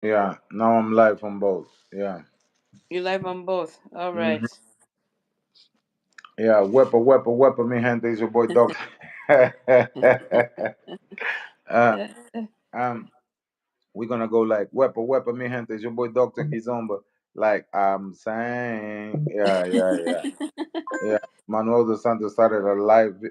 Yeah, now I'm live on both. Yeah. You live on both. All hmm right. Yeah, wepa, mi gente, is your boy Doctor. uh, um, we're gonna go like wepa, mi gente, is your boy Doctor Kizomba. Like I'm saying, yeah. Manuel dos Santos started a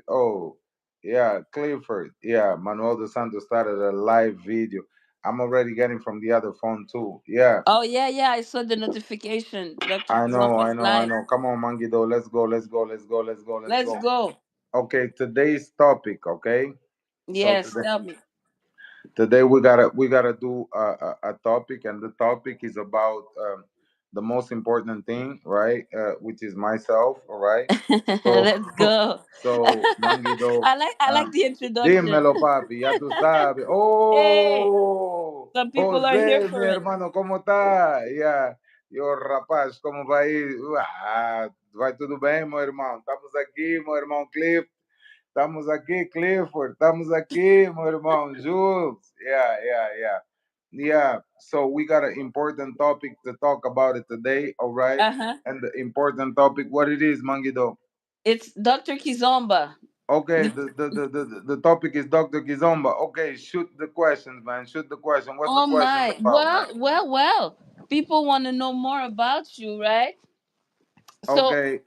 Oh, yeah, Clifford. Yeah, Manuel dos Santos started a live video. I'm already getting from the other phone too. Yeah. Oh yeah, yeah. I saw the notification. Dr. I know, Kizomba's I know, I live. know. Come on, Mangido. Let's Let's go. go. Okay, today's topic. Okay, so Yes, tell me. today we gotta do a topic, and the topic is about the most important thing, right? Which is myself. All right. So, Let's go. so Mangido, I like the introduction. dímelo, papi. Ya tú sabes. Hey, Oh, some people are here José, mi for it. hermano, ¿cómo está? Yeah. Yo, rapaz, ¿cómo vai? Vai tudo bem, meu irmão? Estamos aqui, meu irmão Cliff. Estamos aqui, Clifford. Estamos aqui, meu irmão Jules. Yeah. Yeah, so we got an important topic to talk about it today, all right? Uh-huh. And the important topic, what it is, Mangido? It's Dr. Kizomba. Okay, the topic is Dr. Kizomba. Okay, shoot the questions, man. Shoot the question. What's the Oh questions my. about, man? Well. People want to know more about you, right? So, Okay,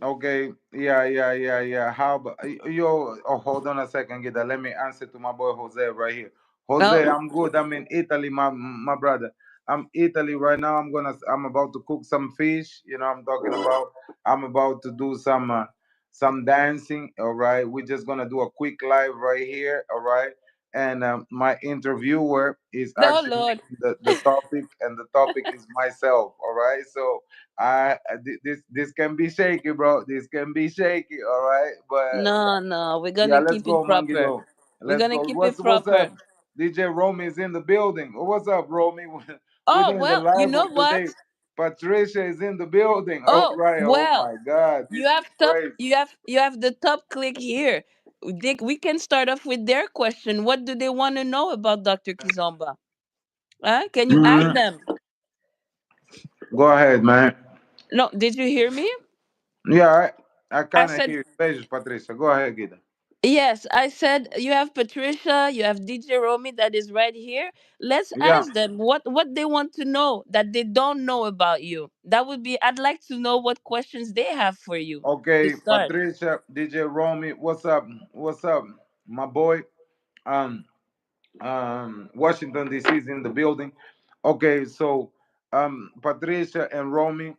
okay, yeah. How about yo? Oh, hold on a second, Gita. Let me answer to my boy Jose right here. Jose, oh, I'm good. I'm in Italy, my brother. I'm Italy right now. I'm about to cook some fish. You know, I'm talking about. I'm about to do some dancing. All right, we're just gonna do a quick live right here. All right, and my interviewer is oh actually Lord. making the topic, and the topic is myself. All right, so this can be shaky, bro. This can be shaky, all right. But No, no. We're yeah, gonna let's keep it go, proper. Mangido. We're Let's gonna go. keep it What's proper. up? DJ Romy is in the building. What's up, Romy? We're Oh doing the well, you live know of what? today. Patricia is in the building. All Oh right. Oh well, my God, you this is have top. crazy. You have the top click here. We can start off with their question. What do they want to know about Dr. Kizomba? Huh? Can you ask Mhm. them? Go ahead, man. No, did you hear me? Yeah, I I kind of said hear you, Patricia. Go ahead, Gita. yes. I said you have Patricia, you have DJ Romy that is right here. Let's Yeah. ask them what they want to know that they don't know about you. That would be. I'd like to know what questions they have for you to Okay, start. Patricia, DJ Romy, what's up? What's up, my boy? Um, Washington D.C. is in the building. Okay, so Patricia and Romy,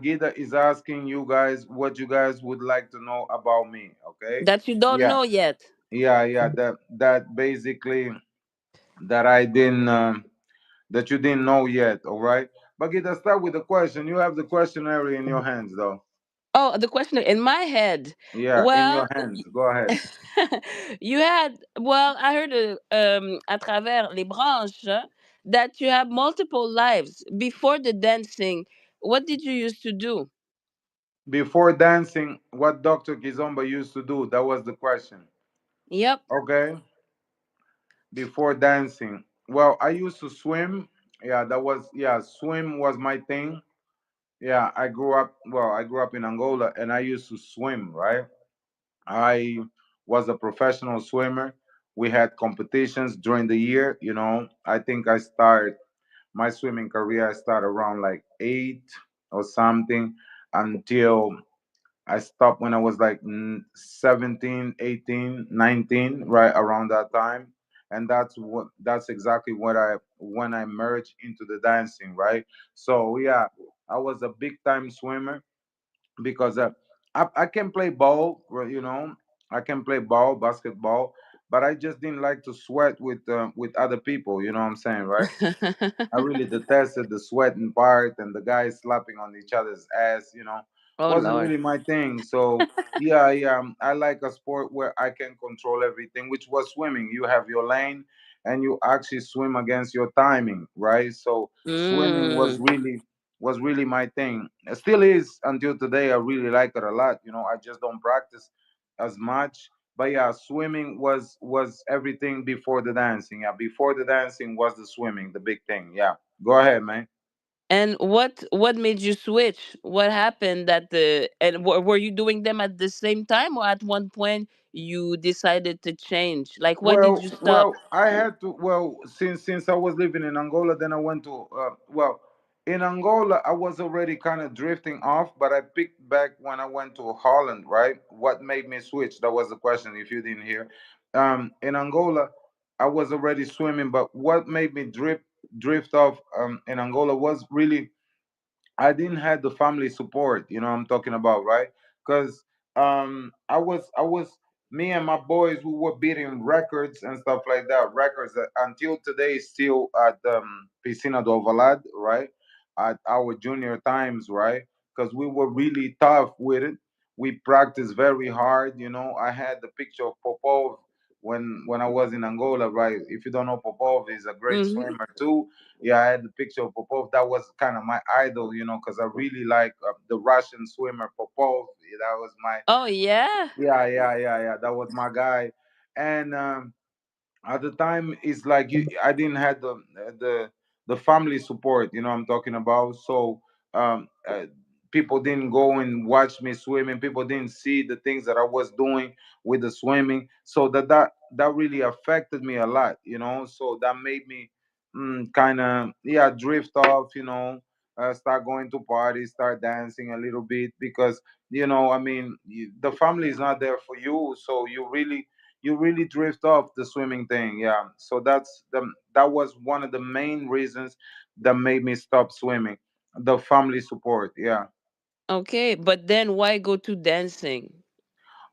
Guida is asking you guys what you guys would like to know about me. Okay, That you don't yeah, know yet. yeah. That basically that I didn't that you didn't know yet. All right, but Guida, start with the question. You have the questionnaire in your hands, though. Oh, the question in my head. Yeah, in your Well, hands. Go ahead. you had. Well, I heard à travers les branches that you have multiple lives before the dancing. What did you used to do? Before dancing, what Dr. Kizomba used to do? That was the question. Yep. Okay. Before dancing. Well, I used to swim. Yeah, swim was my thing. Yeah, I grew up in Angola and I used to swim, right? I was a professional swimmer. We had competitions during the year, you know. I think I started my swimming career I started around like 8 or something until I stopped when I was like 17, 18, 19, right around that time. And that's exactly what I when I merged into the dancing, right? So yeah, I was a big time swimmer because I can play ball, you know, I can play ball, basketball, but I just didn't like to sweat with other people, you know what I'm saying, right? I really detested the sweating part and the guys slapping on each other's ass, you know, Oh wasn't Lord. really my thing. So yeah, I like a sport where I can control everything, which was swimming. You have your lane and you actually swim against your timing, right? So swimming Mm. was really my thing. It still is until today. I really like it a lot. You know, I just don't practice as much, But yeah, swimming was everything before the dancing. Yeah, before the dancing was the swimming, the big thing. Yeah, go ahead, man. And what made you switch? What happened that the and were you doing them at the same time, or at one point you decided to change? Like, why did Well, you stop? well, I had to. Well, since I was living in Angola, then I went to. Well, in Angola, I was already kind of drifting off, but I picked back when I went to Holland. Right? What made me switch? That was the question. If you didn't hear, in Angola, I was already swimming, but what made me drift off in Angola was really I didn't have the family support, you know what I'm talking about, right? Because I was me and my boys we were beating records and stuff like that. Records that until today still at Piscina do Ovalade, right? At our junior times, right? Because we were really tough with it. We practiced very hard, you know. I had the picture of Popov when I was in Angola, right? If you don't know Popov, he's a great Mm-hmm. swimmer too. Yeah, I had the picture of Popov. That was kind of my idol, you know, because I really like the Russian swimmer Popov. Yeah, that was my, Oh yeah. yeah. That was my guy. And at the time it's like I didn't have the family support, you know I'm talking about. So um uh, people didn't go and watch me swimming. People didn't see the things that I was doing with the swimming, so that really affected me a lot, you know. So that made me kind of, yeah, drift off, you know. Start going to parties, start dancing a little bit, because I mean, the family is not there for you, so you really drift off the swimming thing. Yeah, so that was one of the main reasons that made me stop swimming, the family support. Yeah. Okay, but then why go to dancing?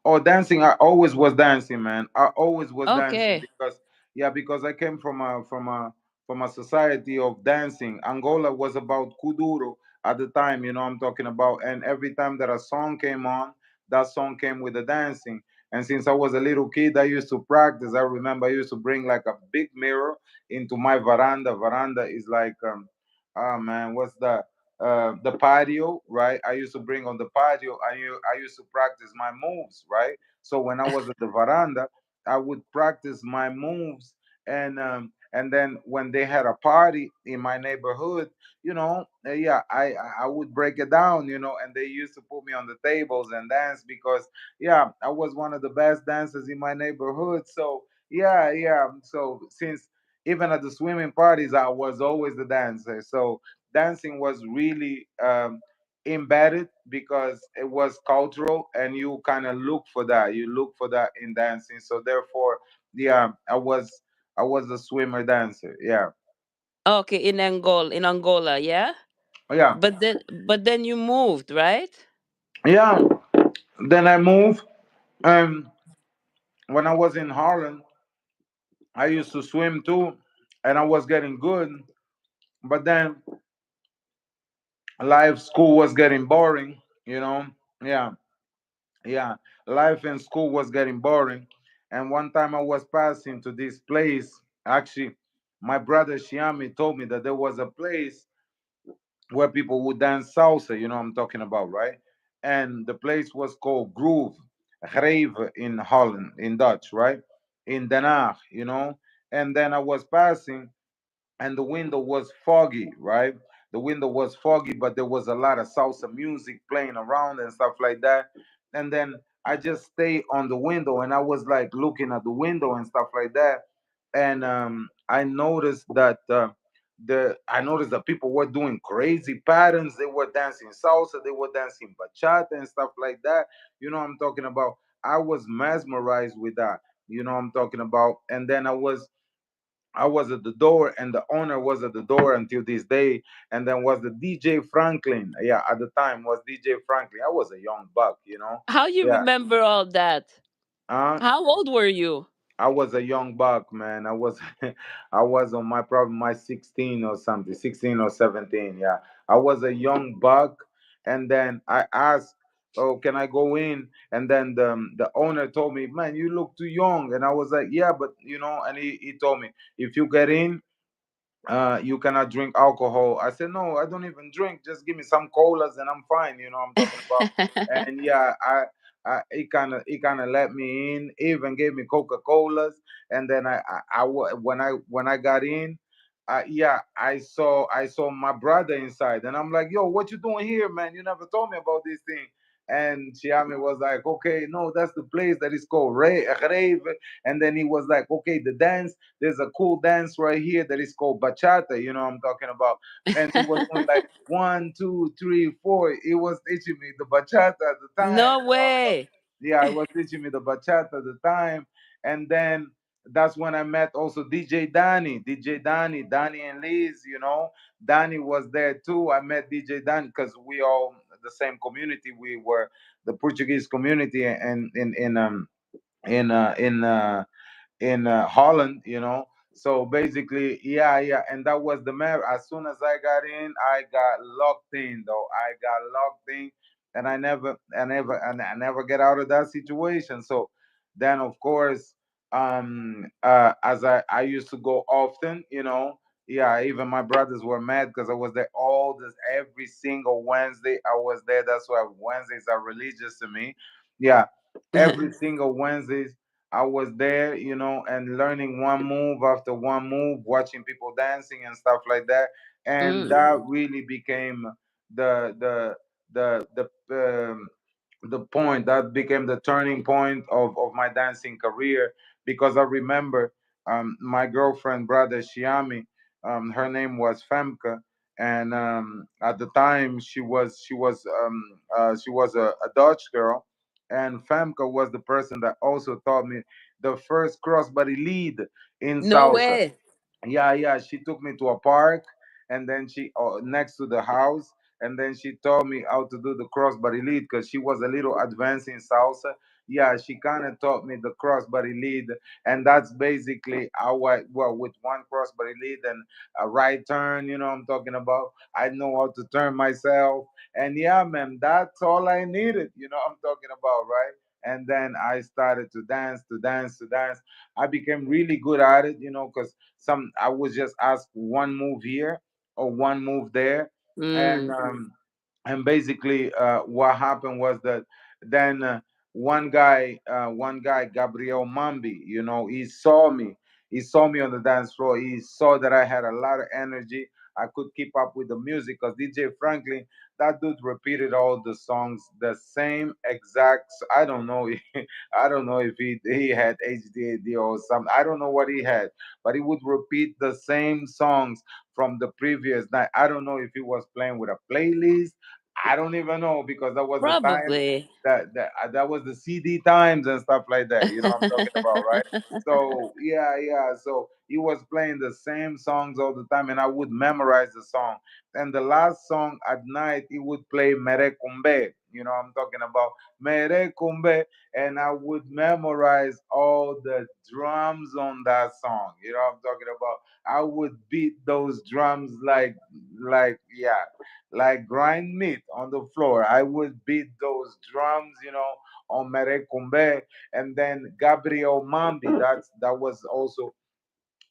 Oh, dancing! I always was dancing, man. I always was dancing Okay. because, yeah, because I came from a society of dancing. Angola was about kuduro at the time, you know I'm talking about. And every time that a song came on, that song came with the dancing. And since I was a little kid, I used to practice. I remember I used to bring like a big mirror into my veranda. Veranda is like, oh man, what's that? The patio, right? I used to bring on the patio. I used to practice my moves, right? So when I was at the veranda, I would practice my moves, and then when they had a party in my neighborhood, yeah, I would break it down, and they used to put me on the tables and dance because, yeah, I was one of the best dancers in my neighborhood. So yeah. So since even at the swimming parties, I was always the dancer. So dancing was really embedded because it was cultural, and you kind of look for that. You look for that in dancing. So therefore, yeah, I was a swimmer dancer. Yeah. Okay, in Angola, yeah. Yeah. But then you moved, right? Yeah. Then I moved. Um, when I was in Harlem, I used to swim too, and I was getting good. But then life, school was getting boring. You know. Yeah. Yeah, life in school was getting boring. And one time I was passing to this place. Actually, my brother Shiami told me that there was a place where people would dance salsa, I'm talking about, right? And the place was called Groove, Grave in Holland, in Dutch, right? In Den Haag, And then I was passing, and the window was foggy, right? The window was foggy, but there was a lot of salsa music playing around and stuff like that. And then I just stayed on the window, and I was like looking at the window and stuff like that. And I noticed that people were doing crazy patterns. They were dancing salsa, they were dancing bachata and stuff like that. What I'm talking about. I was mesmerized with that. What I'm talking about. And then I was at the door, and the owner was at the door until this day. And then was the DJ Franklin. Yeah, at the time was DJ Franklin. I was a young buck. How you Yeah. remember all that? Uh, How old were you? I was a young buck, man. I was, I was on probably my 16 or something, 16 or 17. Yeah, I was a young buck, and then I asked, "Oh, can I go in?" And then the owner told me, "Man, you look too young." And I was like, "Yeah, but and he told me, if you get in, you cannot drink alcohol." I said, "No, I don't even drink. Just give me some colas and I'm fine." I'm talking about. And yeah, he kind of let me in. He even gave me Coca Colas, and then when I got in, yeah, I saw my brother inside, and I'm like, yo, what you doing here, man? You never told me about this thing. And Chiami was like, okay, no, that's the place that is called Rave. And then he was like, okay, the dance, there's a cool dance right here that is called bachata. You know what I'm talking about? And he was doing like 1, 2, 3, 4. He was teaching me the bachata at the time. No You know what I'm talking? way. Yeah, he was teaching me the bachata at the time. And then that's when I met also Danny and Liz. Danny was there too. I met DJ Danny because we all the same community. We were the Portuguese community, and in uh, in uh, in Holland. So basically, yeah, yeah, and that was the matter. As soon as I got in, I got locked in, though. I got locked in, and I never get out of that situation. So then, of course, as I used to go often. Yeah, even my brothers were mad because I was there every single Wednesday. I was there. That's why Wednesdays are religious to me. Yeah, every single Wednesdays I was there, and learning one move after one move, watching people dancing and stuff like that, and Mm. that really became the the the the point that became the turning point of my dancing career, because I remember my girlfriend brother Shiami, her name was Femke, and at the time she was a Dutch girl, and Femke was the person that also taught me the first crossbody lead in No salsa. way. Yeah, yeah, she took me to a park, and then she next to the house, and then she taught me how to do the crossbody lead because she was a little advanced in salsa. Yeah, she kind of taught me the crossbody lead, and that's basically how with one crossbody lead and a right turn, I'm talking about. I know how to turn myself, and yeah, man, that's all I needed, I'm talking about, right? And then I started to dance, to dance, to dance. I became really good at it, because I was just asked one move here or one move there, and Mm. basically what happened was that then one guy, Gabriel Mambi, he saw me on the dance floor. He saw that I had a lot of energy. I could keep up with the music because DJ Franklin, that dude repeated all the songs the same exact. I don't know. I don't know if he had HDAD or something. I don't know what he had, but he would repeat the same songs from the previous night. I don't know if he was playing with a playlist. I don't even know because that was the time Probably. that was the CD times and stuff like that. You know what I'm talking about, right? So yeah, yeah. So he was playing the same songs all the time, and I would memorize the song. And the last song at night, he would play Mere Kumbe. You know what I'm talking about, Mere Kumbe, and I would memorize all the drums on that song. You know what I'm talking about. I would beat those drums like yeah, like grind meat on the floor. I would beat those drums, on Mere Kumbe. And then Gabriel Mambi, that was also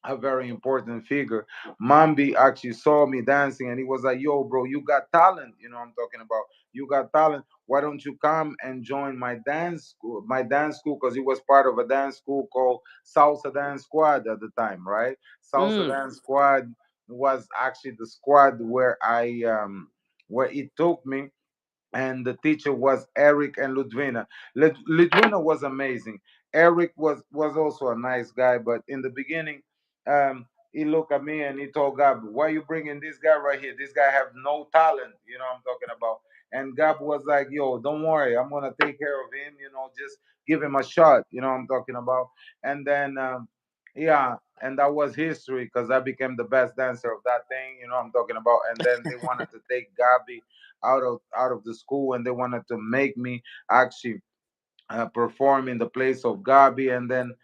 a very important figure. Mambi actually saw me dancing, and he was like, "Yo, bro, you got talent. You know what I'm talking about. You got talent. Why don't you come and join my dance school? My dance school, because he was part of a dance school called Salsa Dance Squad at the time, right? Salsa Mm. Dance Squad was actually the squad where it took me, and the teacher was Eric and Ludwina. Ludwina was amazing. Eric was also a nice guy, but in the beginning, he looked at me and he told Gab, "Why you bringing this guy right here? This guy have no talent." You know what I'm talking about. And Gab was like, "Yo, don't worry, I'm gonna take care of him. Just give him a shot." You know what I'm talking about. And then, yeah, and that was history because I became the best dancer of that thing. You know what I'm talking about. And then they wanted to take Gabi out of the school, and they wanted to make me actually perform in the place of Gabi. And then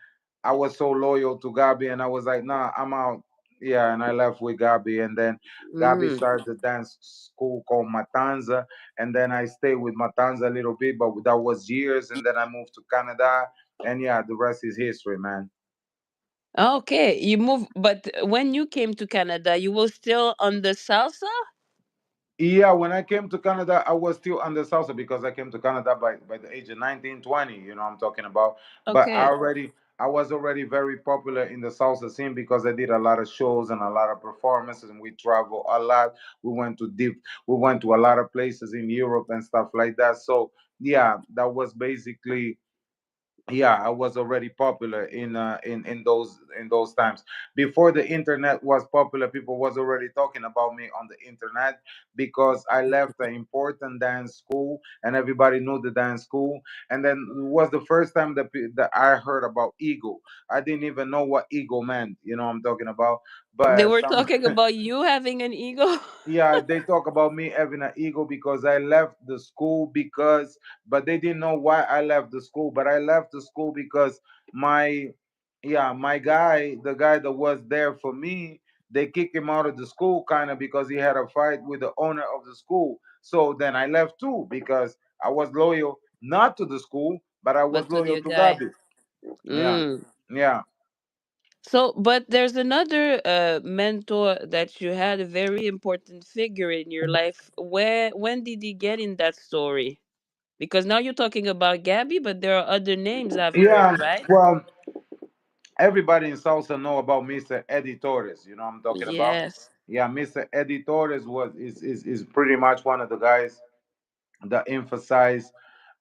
I was so loyal to Gabi, and I was like, "Nah, I'm out." Yeah, and I left with Gabi, and then Gabi Mm. started the dance school called Matanza, and then I stayed with Matanza a little bit, but that was years, and then I moved to Canada, and yeah, the rest is history, man. Okay, you moved, but when you came to Canada, you were still on the salsa? Yeah, when I came to Canada, I was still under salsa because I came to Canada by the age of 19, 20. I'm talking about. But Okay. I was already very popular in the salsa scene because I did a lot of shows and a lot of performances, and we travel a lot. We went to we went to a lot of places in Europe and stuff like that. So yeah, that was basically, yeah, I was already popular in those times. Before the internet was popular, people was already talking about me on the internet because I left an important dance school and everybody knew the dance school. And then it was the first time that I heard about ego. I didn't even know what ego meant, what I'm talking about. They But were some talking about you having an ego. yeah, they talk about me having an ego because I left the school because, but they didn't know why I left the school. But I left the school because my, yeah, my guy, the guy that was there for me, they kicked him out of the school kind of because he had a fight with the owner of the school. So then I left too because I was loyal not to the school, but I was But to loyal your to guy. Gabi. Yeah, Mm. yeah. So, but there's another mentor that you had, a very important figure in your life. When did he get in that story? Because now you're talking about Gabby, but there are other names I've heard, Yeah, right? well, everybody in salsa know about Mr. Eddie Torres. You know what I'm talking about? Yes. Yeah, Mr. Eddie Torres is pretty much one of the guys that emphasize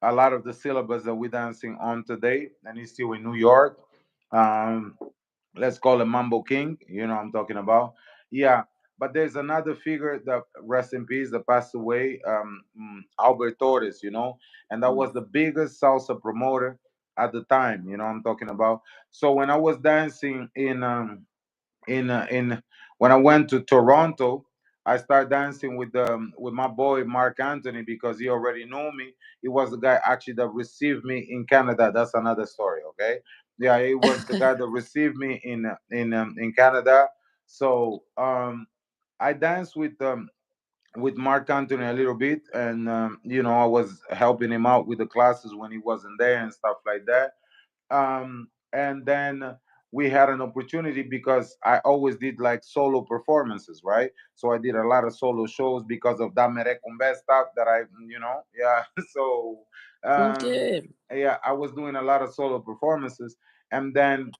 a lot of the syllabus that we're dancing on today, and he's still in New York. Um, let's call him Mambo King. You know what I'm talking about? Yeah. But there's another figure that rest in peace that passed away, Albert Torres. And that was the biggest salsa promoter at the time. You know what I'm talking about? So when I was dancing in when I went to Toronto, I started dancing with my boy Mark Anthony because he already knew me. He was the guy actually that received me in Canada. That's another story, okay? Yeah, he was the guy that received me in Canada. So I danced with Mark Anthony a little bit, and I was helping him out with the classes when he wasn't there and stuff like that. And then we had an opportunity because I always did like solo performances, right? So I did a lot of solo shows because of that Merecumbe stuff that yeah. So um, Okay. yeah, I was doing a lot of solo performances, and then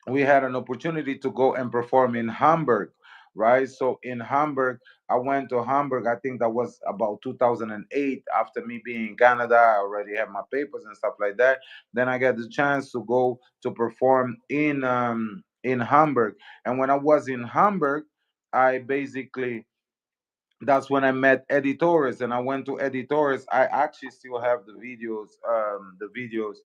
we had an opportunity to go and perform in Hamburg, right? So in Hamburg, I went to Hamburg. I think that was about 2008. After me being in Canada, I already had my papers and stuff like that. Then I got the chance to go to perform in Hamburg. And when I was in Hamburg, I basically that's when I met Eddie Torres, and I went to Eddie Torres. I actually still have the videos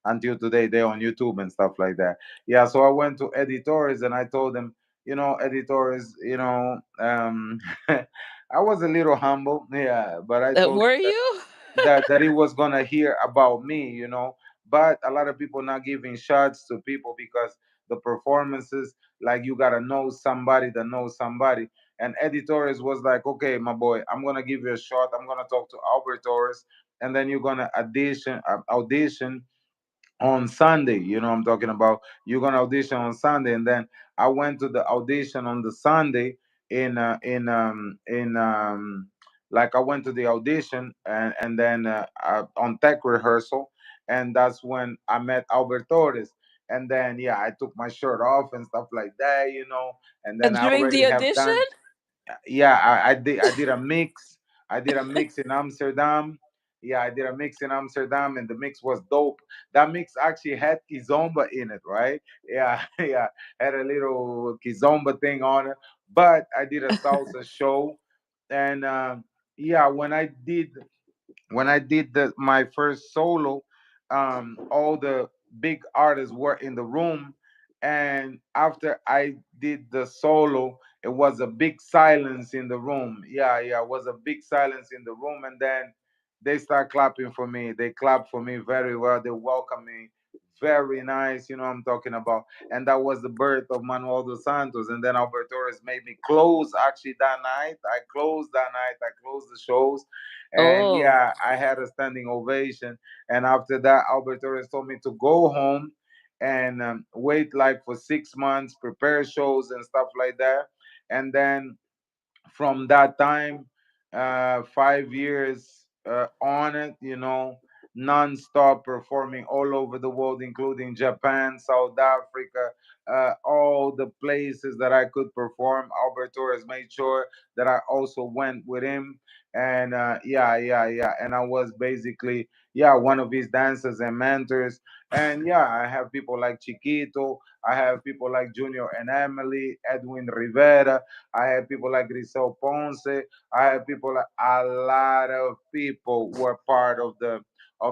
until today. They're on YouTube and stuff like that. Yeah, so I went to Eddie Torres and I told him, Eddie Torres, I was a little humble, yeah, but I told Were him you? that he was gonna hear about me. But a lot of people not giving shots to people because the performances, like you gotta know somebody that knows somebody. And Eddie Torres was like, okay, my boy, I'm gonna give you a shot. I'm gonna talk to Albert Torres, and then you're gonna audition on Sunday. You know what I'm talking about. You're gonna audition on Sunday, and then I went to the audition on the Sunday like I went to the audition and then on tech rehearsal, and that's when I met Albert Torres. And then yeah, I took my shirt off and stuff like that. And then I During already the have audition? done, yeah, I did a mix. I did a mix in Amsterdam. Yeah, I did a mix in Amsterdam, and the mix was dope. That mix actually had Kizomba in it, right? Yeah, yeah, had a little Kizomba thing on it. But I did a salsa show, and yeah, when I did my first solo, all the big artists were in the room, and after I did the solo, it was a big silence in the room. Yeah, yeah, it was a big silence in the room, and then they start clapping for me. They clap for me very well. They welcome me. Very nice, you know what I'm talking about. And that was the birth of Manuel dos Santos. And then Albert Torres made me close actually that night. I closed that night. I closed the shows, and Oh. yeah, I had a standing ovation. And after that, Albert Torres told me to go home and wait like for 6 months, prepare shows and stuff like that. And then from that time, 5 years on it, non-stop performing all over the world, including Japan, South Africa, all the places that I could perform. Albert Torres made sure that I also went with him. And yeah. And I was basically, yeah, one of his dancers and mentors. And yeah, I have people like Chiquito. I have people like Junior and Emily, Edwin Rivera. I have people like Grisel Ponce. I have people, a lot of people were part of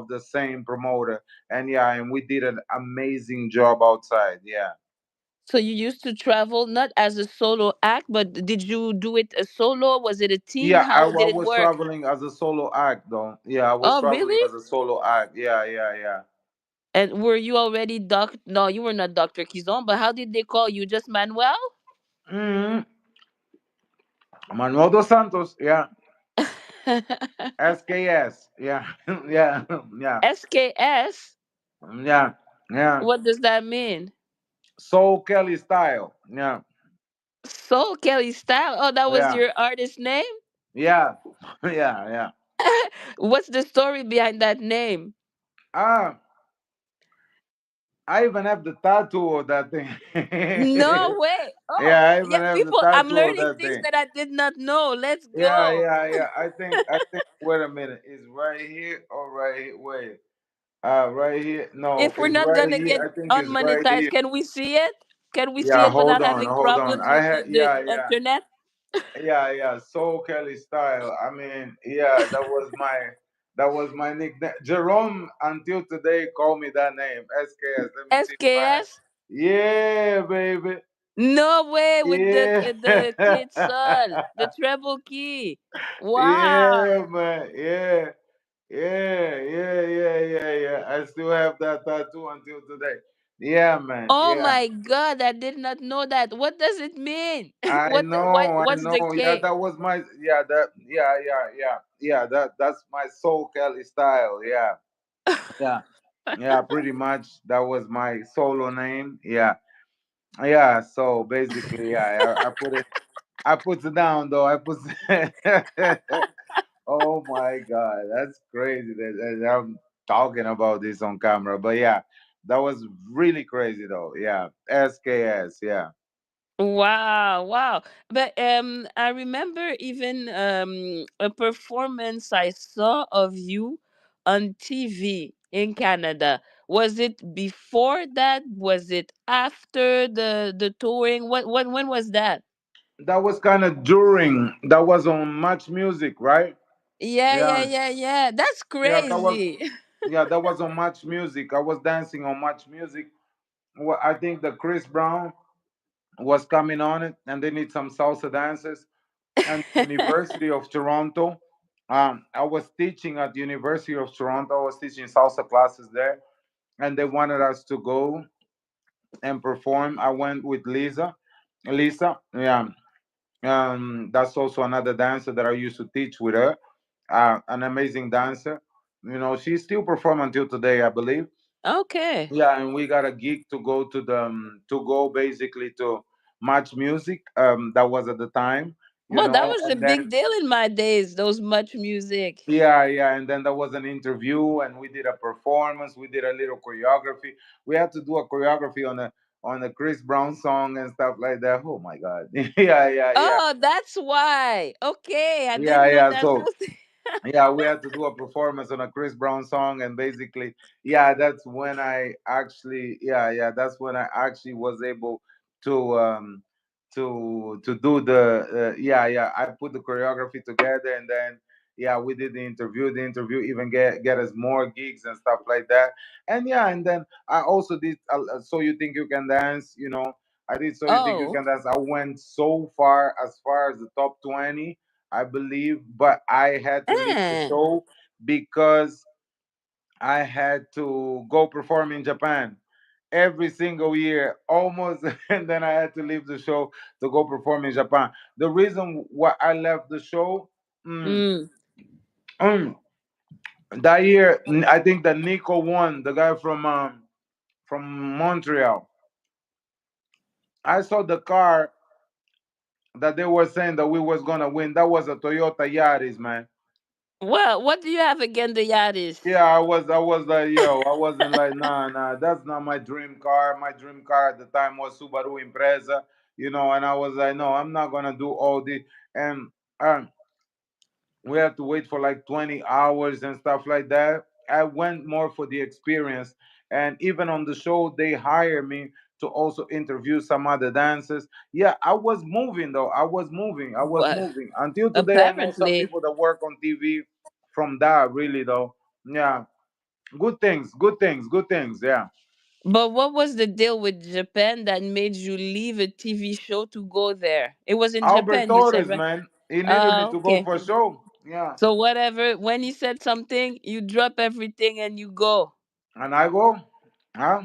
the same promoter, and yeah, and we did an amazing job outside. Yeah, So you used to travel not as a solo act, but did you do it a solo? Was it a team? yeah. I, How did I it was work? traveling as a solo act, though. Yeah, I was Oh, traveling really? as a solo act. Yeah. And were you already doc? No, you were not Doctor Kizomba. How did they call you? Just Manuel? hmm Manuel dos Santos. Yeah, SKS. Yeah, yeah, yeah, SKS. yeah, yeah. What does that mean? Soul Kelly style. Yeah, Soul Kelly Style. Oh, that was yeah, your artist name. yeah, yeah. What's the story behind that name? Ah, I even have the tattoo of that thing. No way. Oh, Yeah, I yeah, even have the people. I'm tattoo of learning that things thing. that I did not know. Let's Yeah, go. yeah. I think. Wait a minute. It's right here or right here? Wait. Right here. No, If we're it's not right gonna here. get I think it's right unmonetized, here. can we see it? Can we see Yeah, it without hold on, having hold on. problems I with had. the Yeah. internet? Yeah. Soul Kelly style. I mean, yeah, that was my nickname. Jerome until today called me that name. SKS. Let me see if I have. SKS? Yeah, baby. No way, with Yeah. the clé de sol, the treble key. Yeah, Wow. man. Yeah. I still have that tattoo until today. Yeah, man. Oh Yeah. my god, I did not know that. What does it mean? I know, I What's the know. Yeah, K? that was my yeah, that yeah, that's my soul Kelly style. Yeah. Yeah. Yeah, pretty much that was my solo name. Yeah. Yeah, so basically, yeah, I put it down though. I put Oh my God, that's crazy that I'm talking about this on camera. But yeah, that was really crazy though. Yeah, SKS. Yeah, Wow, wow. But I remember even a performance I saw of you on TV in Canada. Was it before that? Was it after the touring? What when was that? that was kind of during. That was on Much Music, right? Yeah, Yeah. That's yeah. That was crazy. yeah. That was on Much Music. I was dancing on Much Music. Well, I think the Chris Brown was coming on it, and they need some salsa dancers. And University of Toronto. I was teaching at the University of Toronto. I was teaching salsa classes there, and they wanted us to go and perform. I went with Lisa. Lisa, yeah. That's also another dancer that I used to teach with her. An amazing dancer. She's still performing until today, I believe. Okay. Yeah, and we got a gig to go to go basically to Match Music. That was at the time, Well, that was a and big then deal in my days, those much music. yeah, and then there was an interview, and we did a performance. We did a little choreography. We had to do a choreography on a Chris Brown song and stuff like that. Oh my God! Yeah. Oh, that's why. Okay, I Yeah, didn't know yeah. that So was yeah, we had to do a performance on a Chris Brown song, and basically, yeah, that's when I actually was able to to do the I put the choreography together, and then yeah, we did the interview even get us more gigs and stuff like that. And yeah, and then I also did So You Think You Can Dance, I did So You Think You Oh. Can Dance. I went so far as the top 20, I believe, but I had to leave the Eh. show because I had to go perform in Japan every single year, almost, and then I had to leave the show to go perform in Japan. The reason why I left the show, mm, Mm. mm, that year, I think that Nico won, the guy from Montreal. I saw the car that they were saying that we was gonna win. That was a Toyota Yaris, man. Well, what do you have against the Yaris? Yeah, I was like, yo, I wasn't like, nah, nah, that's not my dream car. My dream car at the time was Subaru Impreza, and I was like, no, I'm not gonna do all this. And um, we have to wait for like 20 hours and stuff like that. I went more for the experience. And even on the show, they hire me to also interview some other dancers. Yeah, I was moving though. I was moving. I was Well, moving. Until today, I know some apparently. people that work on TV from that, really though. Yeah, good things, good things, good things. Yeah. But what was the deal with Japan that made you leave a TV show to go there? It was in Albert Japan, you said, Torres, right? man. He needed me to go Okay. for a show. Yeah. So whatever, when he said something, you drop everything and you go. And I go, huh?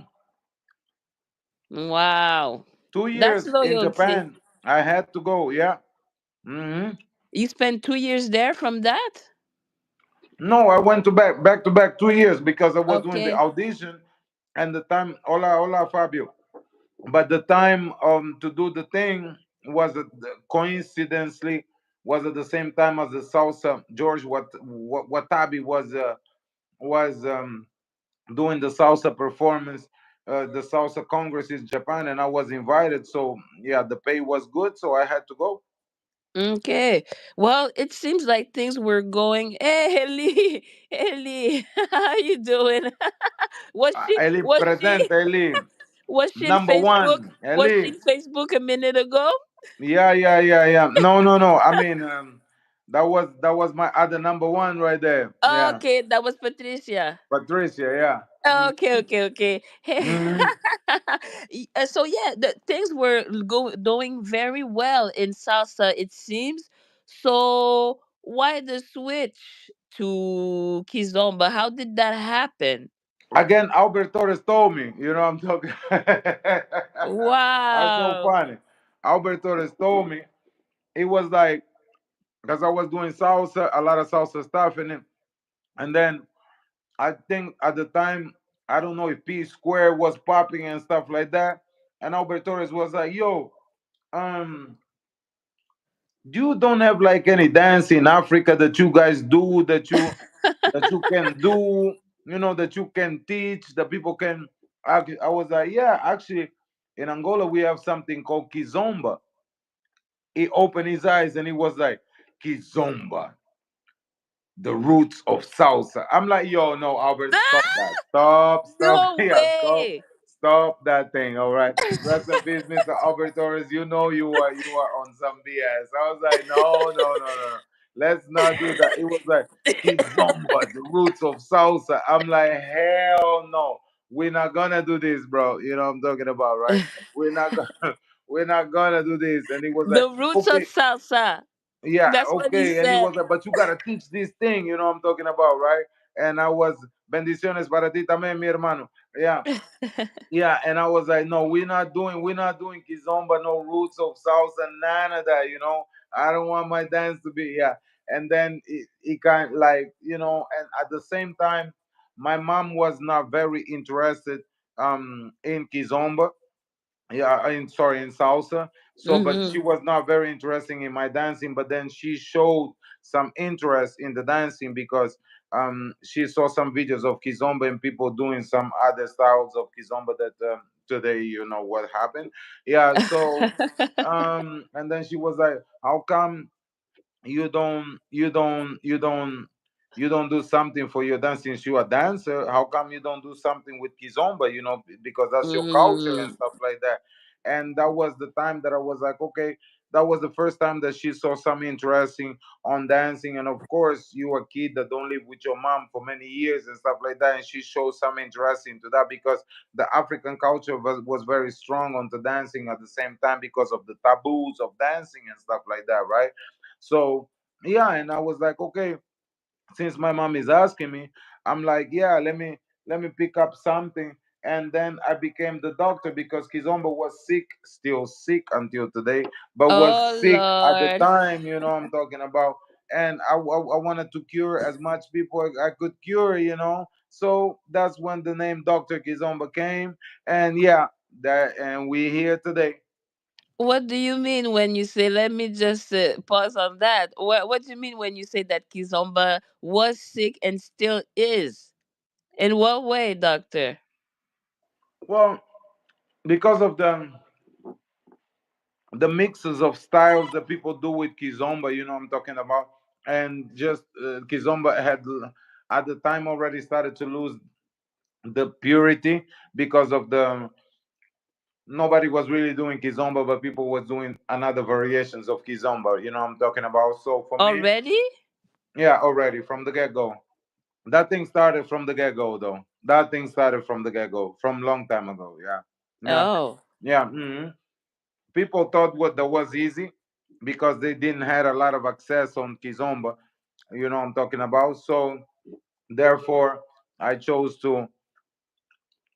Wow. two That's years in loyalty. Japan. I had to go. Yeah. Hmm. You spent 2 years there from that? No, I went to back to back 2 years because I was doing the Okay. audition, and the time. Hola, Fabio. But the time to do the thing was coincidentally was at the same time as the salsa. George Watabi was doing the salsa performance, the salsa congress in Japan, and I was invited. So yeah, the pay was good, so I had to go. Okay. Well, it seems like things were going. Hey, Ellie, Ellie, how you doing? Was she? Eli Was she? present, Eli Was she in number Facebook? one, Was she Eli. in Facebook a minute ago? Yeah, yeah, yeah, yeah. No, no, no. I mean, that was my other number one right there. Yeah, Okay, that was Patricia. Patricia. Yeah. Okay, okay, okay. Hey, Mm-hmm. so yeah, the things were doing very well in salsa. It seems. So why the switch to Kizomba? How did that happen? Again, Albert Torres told me. I'm talking. That's so Wow. funny. Albert Torres told me. It was like because I was doing salsa, a lot of salsa stuff, and then I think at the time, I don't know if P Square was popping and stuff like that. And Albert Torres was like, yo, um, you don't have like any dance in Africa that you guys do that you can do, that you can teach, that people can. I was like, yeah, actually, in Angola we have something called Kizomba. He opened his eyes and he was like, Kizomba, the roots of salsa. I'm like, yo, no, Albert, stop Ah, that. Stop. no Yeah, way. stop that thing. All right. Rest in peace, Mr. Albert Torres. You know you are on some BS. I was like, no, no, no, no, no. Let's not do that. It was like Kizomba, the roots of salsa. I'm like, hell no. We're not gonna do this, bro. You know what I'm talking about, right? We're not gonna we're not gonna do this. And it was like, The roots of okay, salsa. yeah, That's what he okay. And he said. was like, but you gotta teach this thing, I'm talking about, right? And I was bendiciones para ti también, mi hermano. Yeah, yeah. And I was like, no, we're not doing kizomba, no roots of salsa, none of that. I don't want my dance to be, yeah. And then it kind of like, and at the same time, my mom was not very interested in kizomba, yeah, in salsa. So but Mm-hmm. she was not very interested in my dancing, but then she showed some interest in the dancing because she saw some videos of kizomba and people doing some other styles of kizomba that today what happened. Yeah, so and then she was like, how come you don't do something for your dance? Since you're a dancer, how come you don't do something with kizomba, because that's your culture and Mm. stuff like that? And that was the time that I was like, okay, that was the first time that she saw some interesting on dancing. And of course, you a kid that don't live with your mom for many years and stuff like that, and she showed some interest into that because the African culture was very strong onto dancing at the same time because of the taboos of dancing and stuff like that, right? So yeah, and I was like, okay, since my mom is asking me, I'm like, yeah, let me pick up something. And then I became the doctor because Kizomba was sick, still sick until today, but was Oh sick at the Lord. time, I'm talking about. And I wanted to cure as much people I could cure. So that's when the name Dr. Kizomba came. And yeah, and we here today. What do you mean when you say? Let me just pause on that. What do you mean when you say that Kizomba was sick and still is? In what way, doctor? Well, because of the mixes of styles that people do with Kizomba, you know what I'm talking about, and just Kizomba had at the time already started to lose the purity because of the nobody was really doing Kizomba, but people was doing another variations of Kizomba. You know what I'm talking about. So for me, Already? yeah, already from the get go. That thing started from the get go, though. That thing started from the get go, from long time ago. Yeah, yeah, Oh, yeah. People thought what that was easy because they didn't had a lot of access on Kizomba. You know what I'm talking about. So therefore, I chose to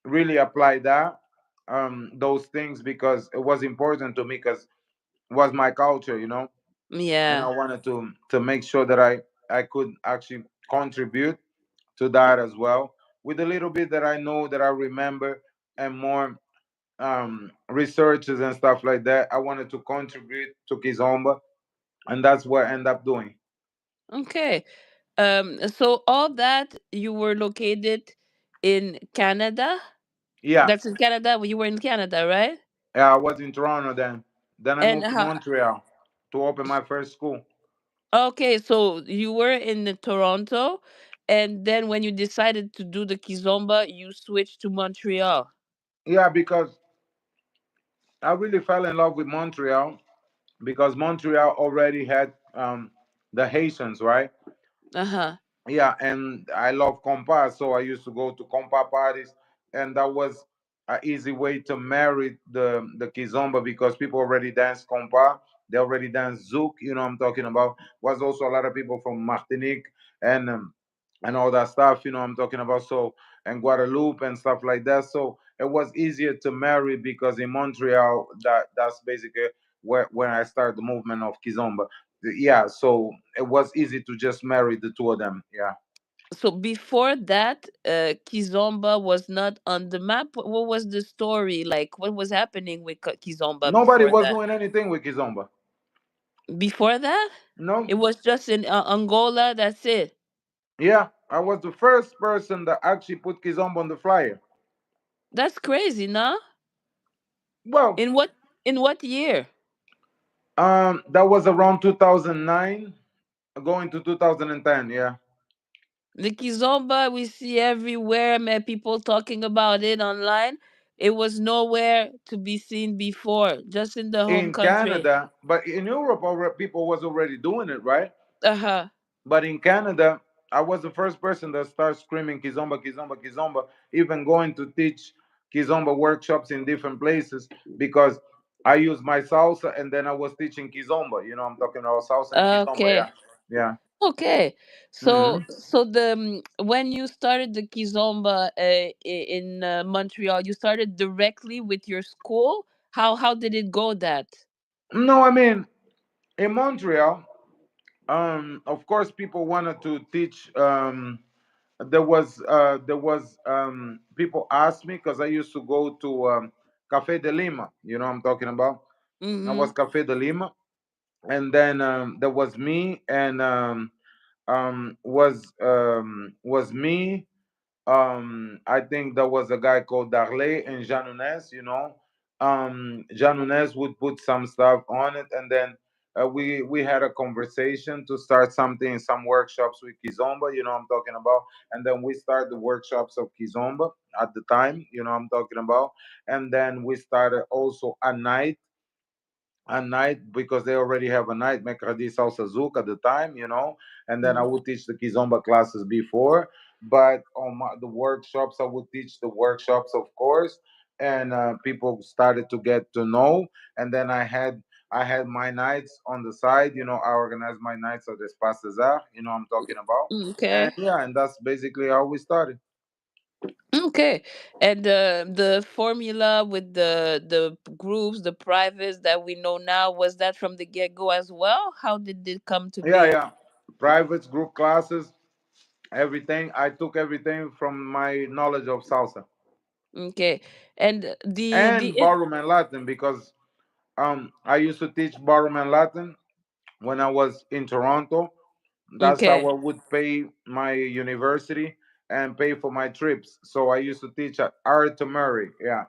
really apply that those things because it was important to me because it was my culture, you know, and I yeah. wanted to make sure that I could actually contribute to that as well with a little bit that I know that I remember and more researches and stuff like that. I wanted to contribute to Kizomba, and that's what I end up doing. Okay. So all that you were located in Canada? Yeah, That's in Canada. You were in Canada, right? yeah, I was in Toronto then. Then I And moved to how? Montreal to open my first school. Okay, so you were in the Toronto, and then when you decided to do the Kizomba, you switched to Montreal. Yeah, because I really fell in love with Montreal because Montreal already had the Haitians, right? Uh huh. Yeah, and I love compa, so I used to go to compa parties, and that was an easy way to marry the kizomba because people already dance compa, they already dance zouk. You know what I'm talking about. Was also a lot of people from Martinique and all that stuff. You know what I'm talking about. So and Guadeloupe and stuff like that. So it was easier to marry because in Montreal, that's basically where I started the movement of kizomba. Yeah, so it was easy to just marry the two of them. Yeah, So before that, Kizomba was not on the map. What was the story like? What was happening with Kizomba nobody before was that? doing anything with kizomba. Before that, No, it was just in Angola. That's it. yeah, I was the first person that actually put kizomba on the flyer. That's crazy, nah? Well, In what year? that was around 2009, going to 2010. Yeah, The Kizomba we see everywhere, man. People talking about it online. It was nowhere to be seen before, just in the home in country. Canada, but in Europe, already, people was already doing it, right? Uh huh. But in Canada, I was the first person that started screaming Kizomba, Kizomba, Kizomba, even going to teach Kizomba workshops in different places because I used my salsa and then I was teaching Kizomba. You know, I'm talking about salsa and Kizomba. Yeah. Okay. Yeah. Okay. So Hmm. so the when you started the Kizomba in Montreal, you started directly with your school. How did it go? That. No, I mean, in Montreal, of course, people wanted to teach. There was people asked me because I used to go to Cafe de Lima. You know what I'm talking about. I Mm-hmm. was Cafe de Lima, and then there was me and was me. I think there was a guy called Darley and Jean Nunes, you know. Jean Nunes would put some stuff on it, and then we had a conversation to start something, some workshops with Kizomba, you know what I'm talking about. And then we started the workshops of Kizomba at the time, you know what I'm talking about. And then we started also a night because they already have a night Mercredi Salsa Zouk at the time, you know, and then I would teach the Kizomba classes before. But on the workshops, I would teach the workshops, of course, and people started to get to know. And then I had my nights on the side, you know. I organized my nights at Espace Cesar, you know, I'm talking about, and Okay. yeah, and that's basically how we started. Okay. And the formula with the groups, the privates that we know now, was that from the get go as well? How did it come to Yeah, be? yeah, privates, group classes, everything. I took everything from my knowledge of salsa Okay. And the and ballroom and Latin because I used to teach ballroom and Latin when I was in Toronto. That's how Okay. I would pay my university and pay for my trips. So I used to teach at Art Murray. Yeah,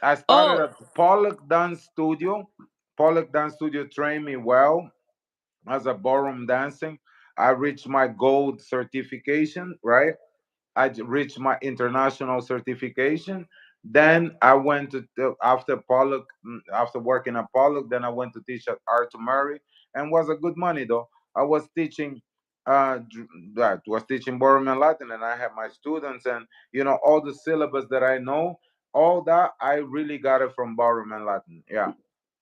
I started Oh, at Pollock Dance Studio. Pollock Dance Studio trained me well as a ballroom dancing. I reached my gold certification, right? Reached my international certification. Then I went after Pollock, after working at Pollock, then I went to teach at Art Murray, and was a good money though. I was teaching, that was teaching ballroom and Latin, and I had my students, and all the syllabus that I know, all that I really got it from ballroom and Latin. Yeah.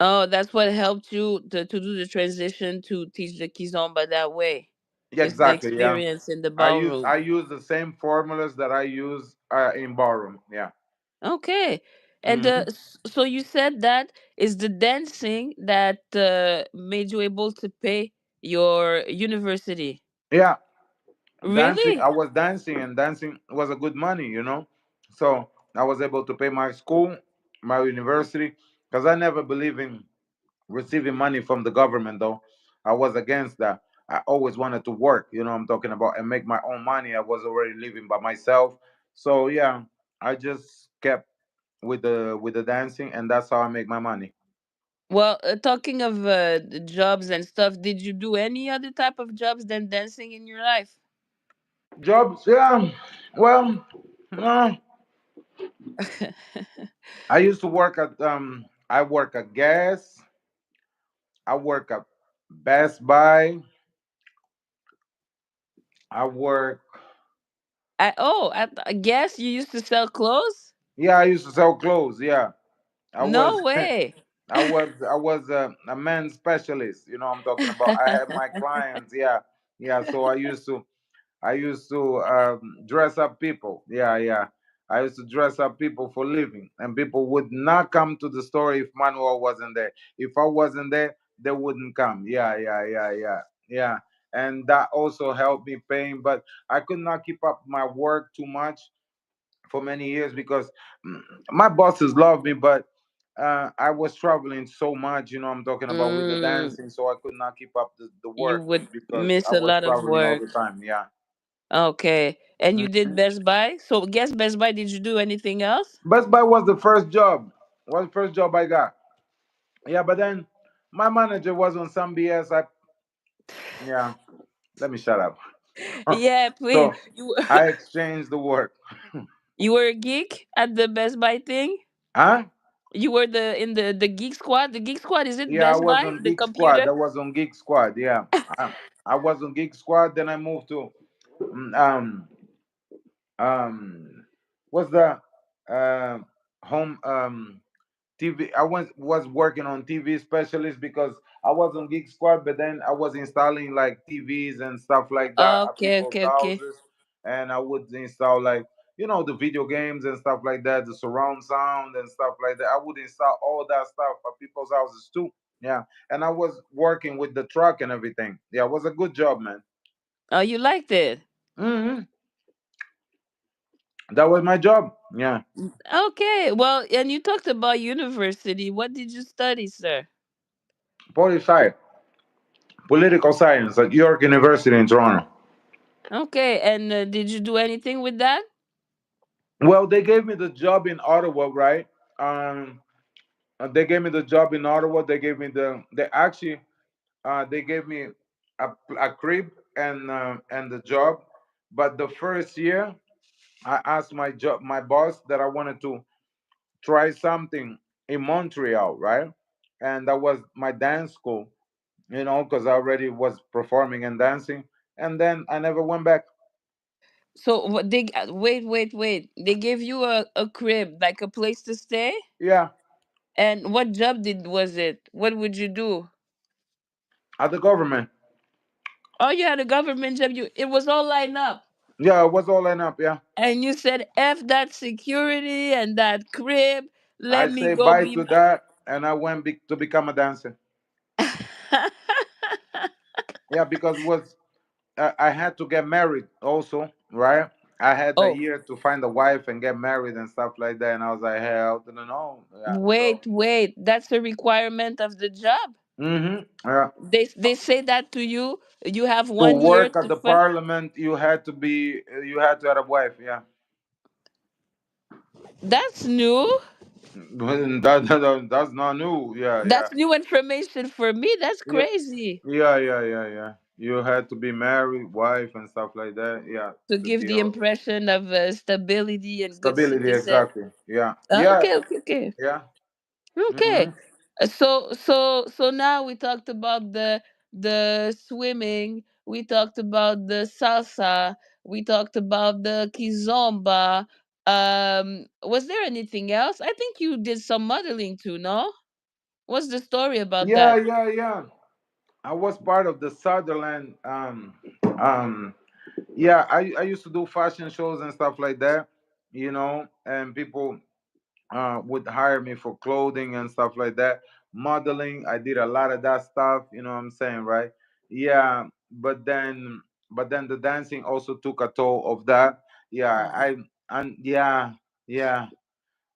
oh, that's what helped you to do the transition to teach the Kizomba that way. Yeah, It's the exactly. Yeah. experience in the I ballroom. use the same formulas that I use in ballroom. Yeah. Okay. And Hmm. so you said that is the dancing that made you able to pay your university. Yeah. Dancing, Really? I was dancing, and dancing was a good money. So I was able to pay my school, my university, because I never believe in receiving money from the government, though. I was against that. I always wanted to work, I'm talking about, and make my own money. I was already living by myself. So yeah, I just kept with the dancing, and that's how I make my money. Well, talking of the jobs and stuff, did you do any other type of jobs than dancing in your life? Jobs, yeah. Well, uh, I used to work at I work at gas. I work at Best Buy. I work. I guess you used to sell clothes? Yeah, I used to sell clothes. Yeah, I was. No way. I was a men's specialist. I'm talking about. I had my clients. Yeah, yeah. So I used to dress up people. Yeah, yeah. I used to dress up people for living, and people would not come to the store if Manuel wasn't there. If I wasn't there, they wouldn't come. Yeah, yeah, yeah, yeah, yeah. And that also helped me paying, but I could not keep up my work too much for many years because mm, my bosses love me, but I was traveling so much. I'm talking about with the Mm, dancing, so I could not keep up the you work would because miss I a was lot of traveling all work. the time. Yeah. Okay. And you did Mhm. Best Buy? So guess Best Buy, did you do anything else? Best Buy was the first job. Was the first job I got. Yeah, but then my manager was on some BS. Yeah. Let me shut up. Yeah, please. So I exchanged the work. You were a geek at the Best Buy thing? Huh? You were in the Geek Squad? The Geek Squad, is it Yeah, I Best was Buy? on The Geek Squad. computer? I was on Geek Squad. Yeah. I, I was on Geek Squad. Then I moved to mm, um what's the um home TV. I was working on TV specialist because I was on Geek Squad, but then I was installing like TVs and stuff like that at Okay, people's okay, okay. houses, and I would install like the video games and stuff like that, the surround sound and stuff like that. I would install all that stuff at people's houses too. Yeah, and I was working with the truck and everything. Yeah, it was a good job, man. Oh, you liked it. Hmm. That was my job. Yeah, Okay. Well, and you talked about university. What did you study, sir? poli political science at York University in Toronto. Okay. And did you do anything with that? Well, they gave me the job in Ottawa, right? Um, they gave me the job in Ottawa. They gave me a crib and the job. But the first year, I asked my boss that I wanted to try something in Montreal, right? And that was my dance school, because I already was performing and dancing. And then I never went back. So what they wait, wait, wait. They gave you a crib, like a place to stay? Yeah, And what job did was it? What would you do? at the government. Oh, you had a government job. It was all lined up. Yeah, it was all lined up. Yeah. And you said F that security and that crib. I Let me say go bye be to that, and I went to become a dancer. Yeah, because I had to get married also, right? I had the Oh, year to find a wife and get married and stuff like that, and I was like, hell, no, no, yeah. So, wait. That's a requirement of the job. yeah. They say that to you. You have To 1 year work at to the find. parliament, you had to have a wife, yeah. That's new. That's not new, yeah, yeah. That's new information for me. That's Yeah, crazy. yeah. You had to be married, wife, and stuff like that. Yeah, To to give be the all impression of stability and good stability. citizen. Exactly. Yeah, yeah, Okay. yeah. Okay. Hmm. So now we talked about the swimming. We talked about the salsa. We talked about the kizomba. Was there anything else? I think you did some modeling too, no? What's the story about Yeah, that? yeah. I was part of the Sutherland. Yeah, I used to do fashion shows and stuff like that. And people would hire me for clothing and stuff like that. Modeling, I did a lot of that stuff. You know what I'm saying, right? Yeah, but then the dancing also took a toll of that. Yeah, Mhm. and yeah,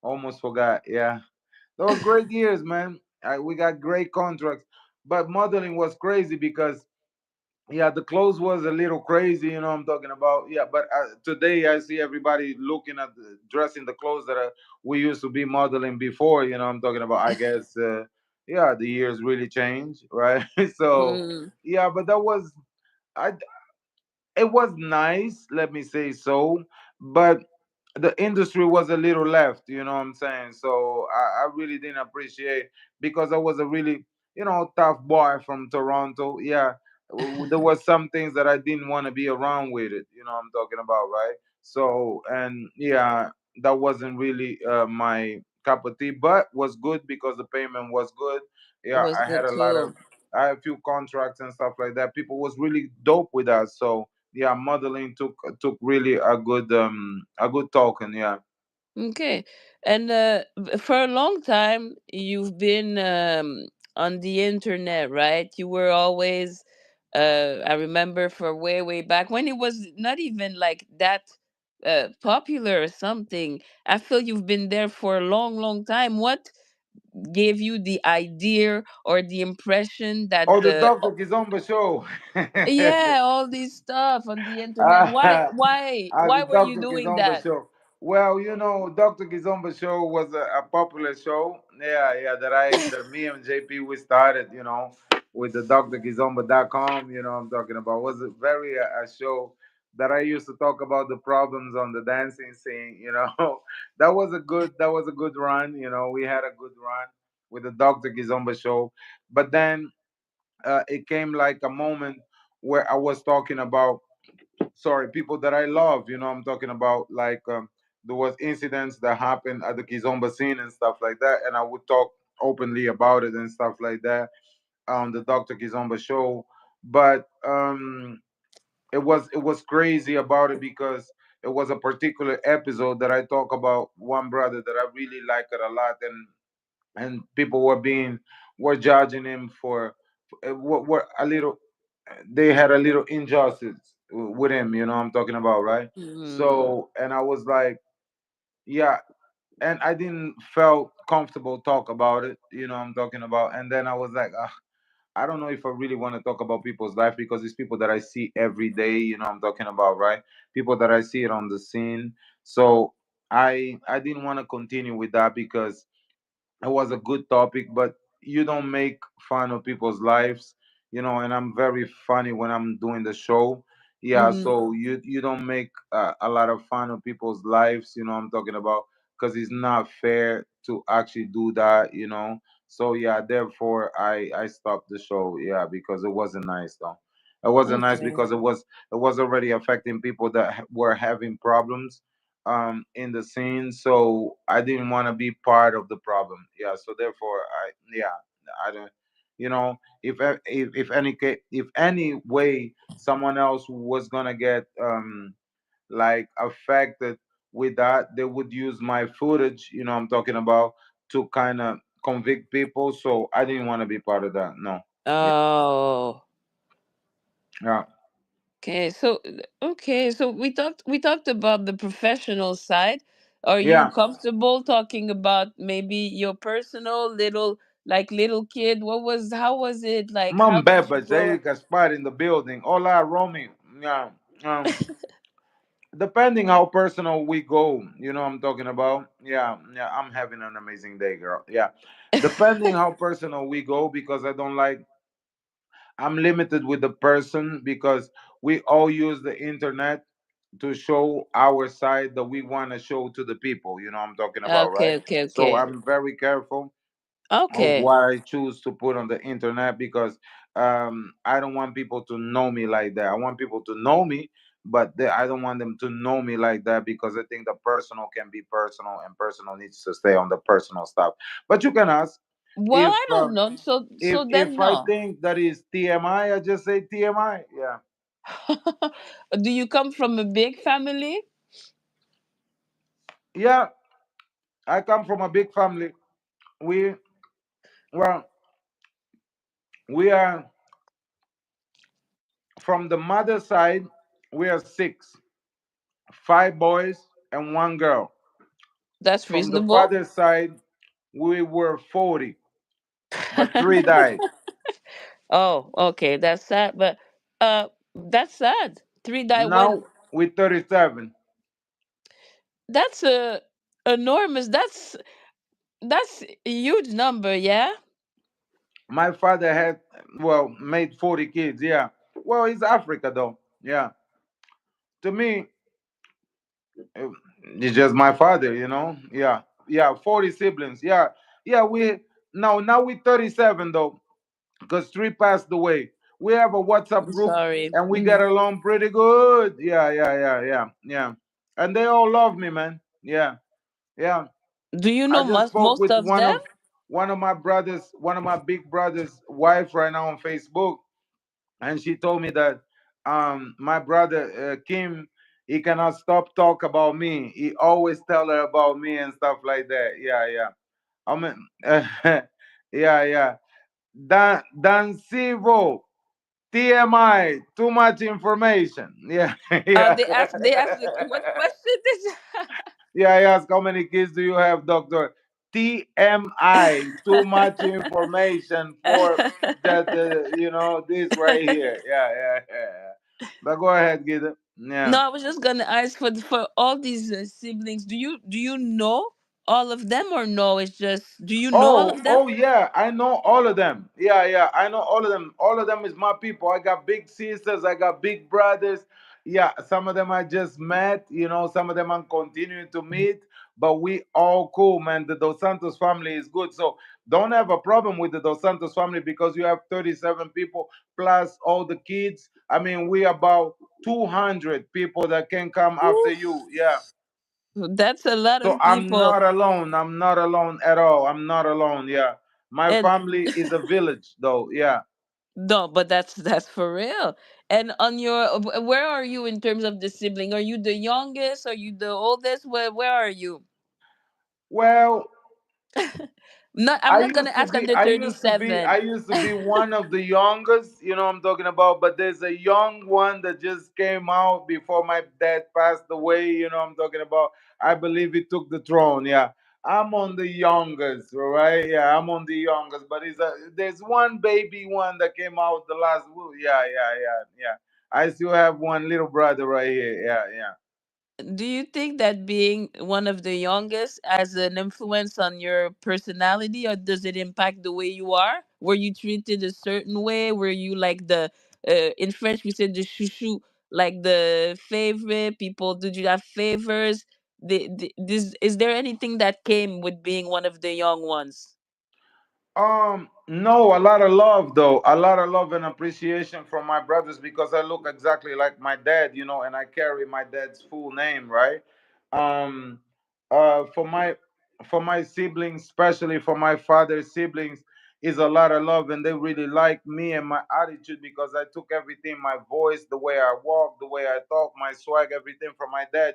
almost forgot. Yeah, they were great years, man. We got great contracts, but modeling was crazy because yeah, the clothes was a little crazy, you know what I'm talking about. Yeah, but today I see everybody looking at dressing the clothes that we used to be modeling before, you know what I'm talking about. I guess, yeah, the years really changed, right? So, Mm, yeah, but I, it was nice, let me say so, but the industry was a little left, you know what I'm saying? So I really didn't appreciate because I was a really, tough boy from Toronto. Yeah, there was some things that I didn't want to be around with it, you know what I'm talking about, right? So, and yeah, that wasn't really my cup of tea, but was good because the payment was good. it Yeah, was I had good a lot of, too. I had a few contracts and stuff like that. People was really dope with that. So yeah, modeling took really a good token. Yeah. Okay. And for a long time, you've been on the internet, right? You were always, I remember for way back when it was not even like that popular or something. I feel you've been there for a long time. What gave you the idea or the impression that Oh, the Dr. Kizomba show. yeah, all this stuff on the internet? Why Ah, why the why were you Dr. doing Kizomba that? show. Well, Dr. Kizomba show was a popular show. Yeah, yeah, that me and JP we started, with the drkizomba.com, I'm talking about. Was a very a show that I used to talk about the problems on the dancing scene. That was a good run. We had a good run with the Dr. Kizomba show. But then it came like a moment where I was talking about, sorry, people that I love. I'm talking about like there was incidents that happened at the Kizomba scene and stuff like that, and I would talk openly about it and stuff like that on the Dr. Kizomba show. But it was crazy about it because it was a particular episode that I talk about one brother that I really like it a lot, and people were judging him for were a little, they had a little injustice with him, I'm talking about, right? Mm, So, and I was like, yeah, and I didn't felt comfortable talk about it, I'm talking about. And then I was like, I don't know if I really want to talk about people's life because it's people that I see every day, I'm talking about, right? People that I see it on the scene. So I didn't want to continue with that because it was a good topic, but you don't make fun of people's lives, and I'm very funny when I'm doing the show. Yeah, mhm. so you don't make a lot of fun of people's lives, I'm talking about, because it's not fair to actually do that. So yeah, therefore I stopped the show. Yeah, because it wasn't nice though. It wasn't nice Okay. because it was already affecting people that were having problems in the scene, so I didn't want to be part of the problem. Yeah, so therefore I don't, if any way someone else was gonna get like affected with that, they would use my footage, I'm talking about, to kind of convict people. So I didn't want to be part of that. No. Yeah. Oh, Yeah. Okay, so we talked about the professional side. Are you Yeah, comfortable talking about maybe your personal little kid? How was it like? How Mom did you Bebas, grow up? Eric Gaspar in the building. Hola, Romy. Yeah. Um, depending how personal we go, you know what I'm talking about. Yeah, yeah, I'm having an amazing day, girl. Yeah. Depending how personal we go, because I don't like I'm limited with the person because we all use the internet to show our side that we want to show to the people, you know what I'm talking about, right? Okay, okay, So okay. I'm very careful of Okay. what I choose to put on the internet because I don't want people to know me like that. I want people to know me, but I don't want them to know me like that because I think the personal can be personal and personal needs to stay on the personal stuff. But you can ask Well, if I don't know. So if then I no. think that is TMI, I just say TMI. Yeah, Do you come from a big family? yeah. I come from a big family. We well, we are from the mother side. We are six, five boys and one girl. That's From the reasonable. father side, we were 40, but three died. Oh, okay, that's sad, but that's sad. Three die when Now we 37. that's a enormous. That's a huge number, yeah. My father had made 40 kids. Yeah. Well, it's Africa though. Yeah. To me, eh, it's just my father. You know. Yeah. Yeah. 40 siblings. Yeah. Yeah. Now we 37 though, because three passed away. We have a WhatsApp I'm group sorry. and we get Mhm. along pretty good. Yeah. Yeah. Yeah. Yeah. Yeah. And they all love me, man. Yeah. Yeah. Do you I know just spoke most with of them? one of my brothers, one of my big brothers' wife right now on Facebook, and she told me that my brother Kim, he cannot stop talk about me. He always tell her about me and stuff like that. Yeah, yeah. I mean, yeah, yeah. Dan Sivo, TMI, too much information. Yeah, yeah. They asked what question is. Yeah, I ask how many kids do you have, doctor? TMI, too much information for the this right here. Yeah, yeah, yeah. But go ahead, Guida. No, Yeah. I was just gonna ask for all these siblings. Do you know all of them or no? It's just do you know all Oh, of them? oh yeah, I know all of them. Yeah, yeah, I know all of them. All of them is my people. I got big sisters, I got big brothers. Yeah, some of them I just met, some of them I'm continuing to meet, but we all cool, man. The Dos Santos family is good. So don't have a problem with the Dos Santos family because you have 37 people plus all the kids. I mean, we about 200 people that can come after Oof, you. Yeah. that's a lot So of I'm people. not alone. I'm not alone at all. I'm not alone. Yeah. My And family is a village though. Yeah. no, but that's for real. And on your where are you in terms of the sibling? Are you the youngest? Are you the oldest? Where are you? Well, Not I'm I not gonna used to ask be under I used to be I 37. used to be one of the youngest, I'm talking about, but there's a young one that just came out before my dad passed away, I'm talking about. I believe he took the throne, yeah. I'm on the youngest, all right? Yeah, I'm on the youngest, but there's one baby one that came out the last yeah, yeah, yeah, yeah. I still have one little brother right here. Yeah, yeah. Do you think that being one of the youngest has an influence on your personality, or does it impact the way you are? Were you treated a certain way? Were you like the in French we say the chouchou, like the favorite people? Did you have favors? Is there anything that came with being one of the young ones? No, a lot of love though. A lot of love and appreciation from my brothers because I look exactly like my dad, and I carry my dad's full name, right? Um, for my siblings, especially for my father's siblings, is a lot of love, and they really like me and my attitude because I took everything, my voice, the way I walk, the way I talk, my swag, everything from my dad.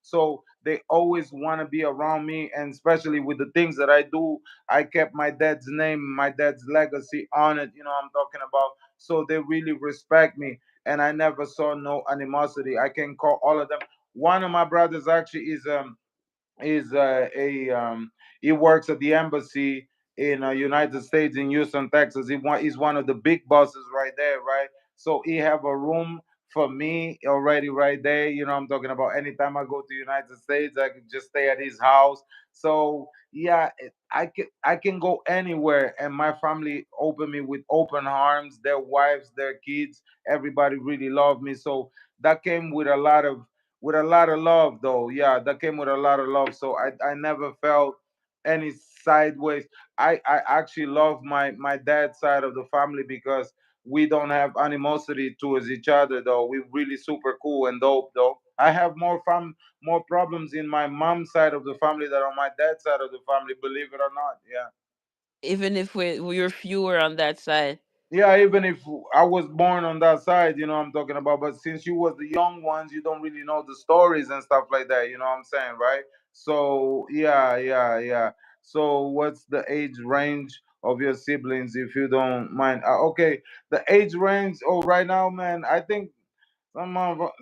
So they always want to be around me, and especially with the things that I do, I kept my dad's name, my dad's legacy on it. I'm talking about. So they really respect me. and I never saw no animosity. I can call all of them. One of my brothers actually is a he works at the embassy in United States in Houston, Texas. He's one of the big bosses right there, right? So he have a room for me already right there. You know, I'm talking about anytime I go to United States, I can just stay at his house. So yeah, I can go anywhere, and my family open me with open arms. Their wives, their kids, everybody really love me. So that came with a lot of love though. Yeah, that came with a lot of love. So I never felt any sideways. I actually love my dad's side of the family because we don't have animosity towards each other though. We're really super cool and dope though. I have more problems in my mom's side of the family than on my dad's side of the family, believe it or not. Yeah. Even if we're fewer on that side. Yeah, even if I was born on that side, you know what I'm talking about. But since you was the young ones, you don't really know the stories and stuff like that. You know what I'm saying, right? So yeah, yeah, yeah. So what's the age range of your siblings, if you don't mind? Okay, the age range. Oh, right now, man, I think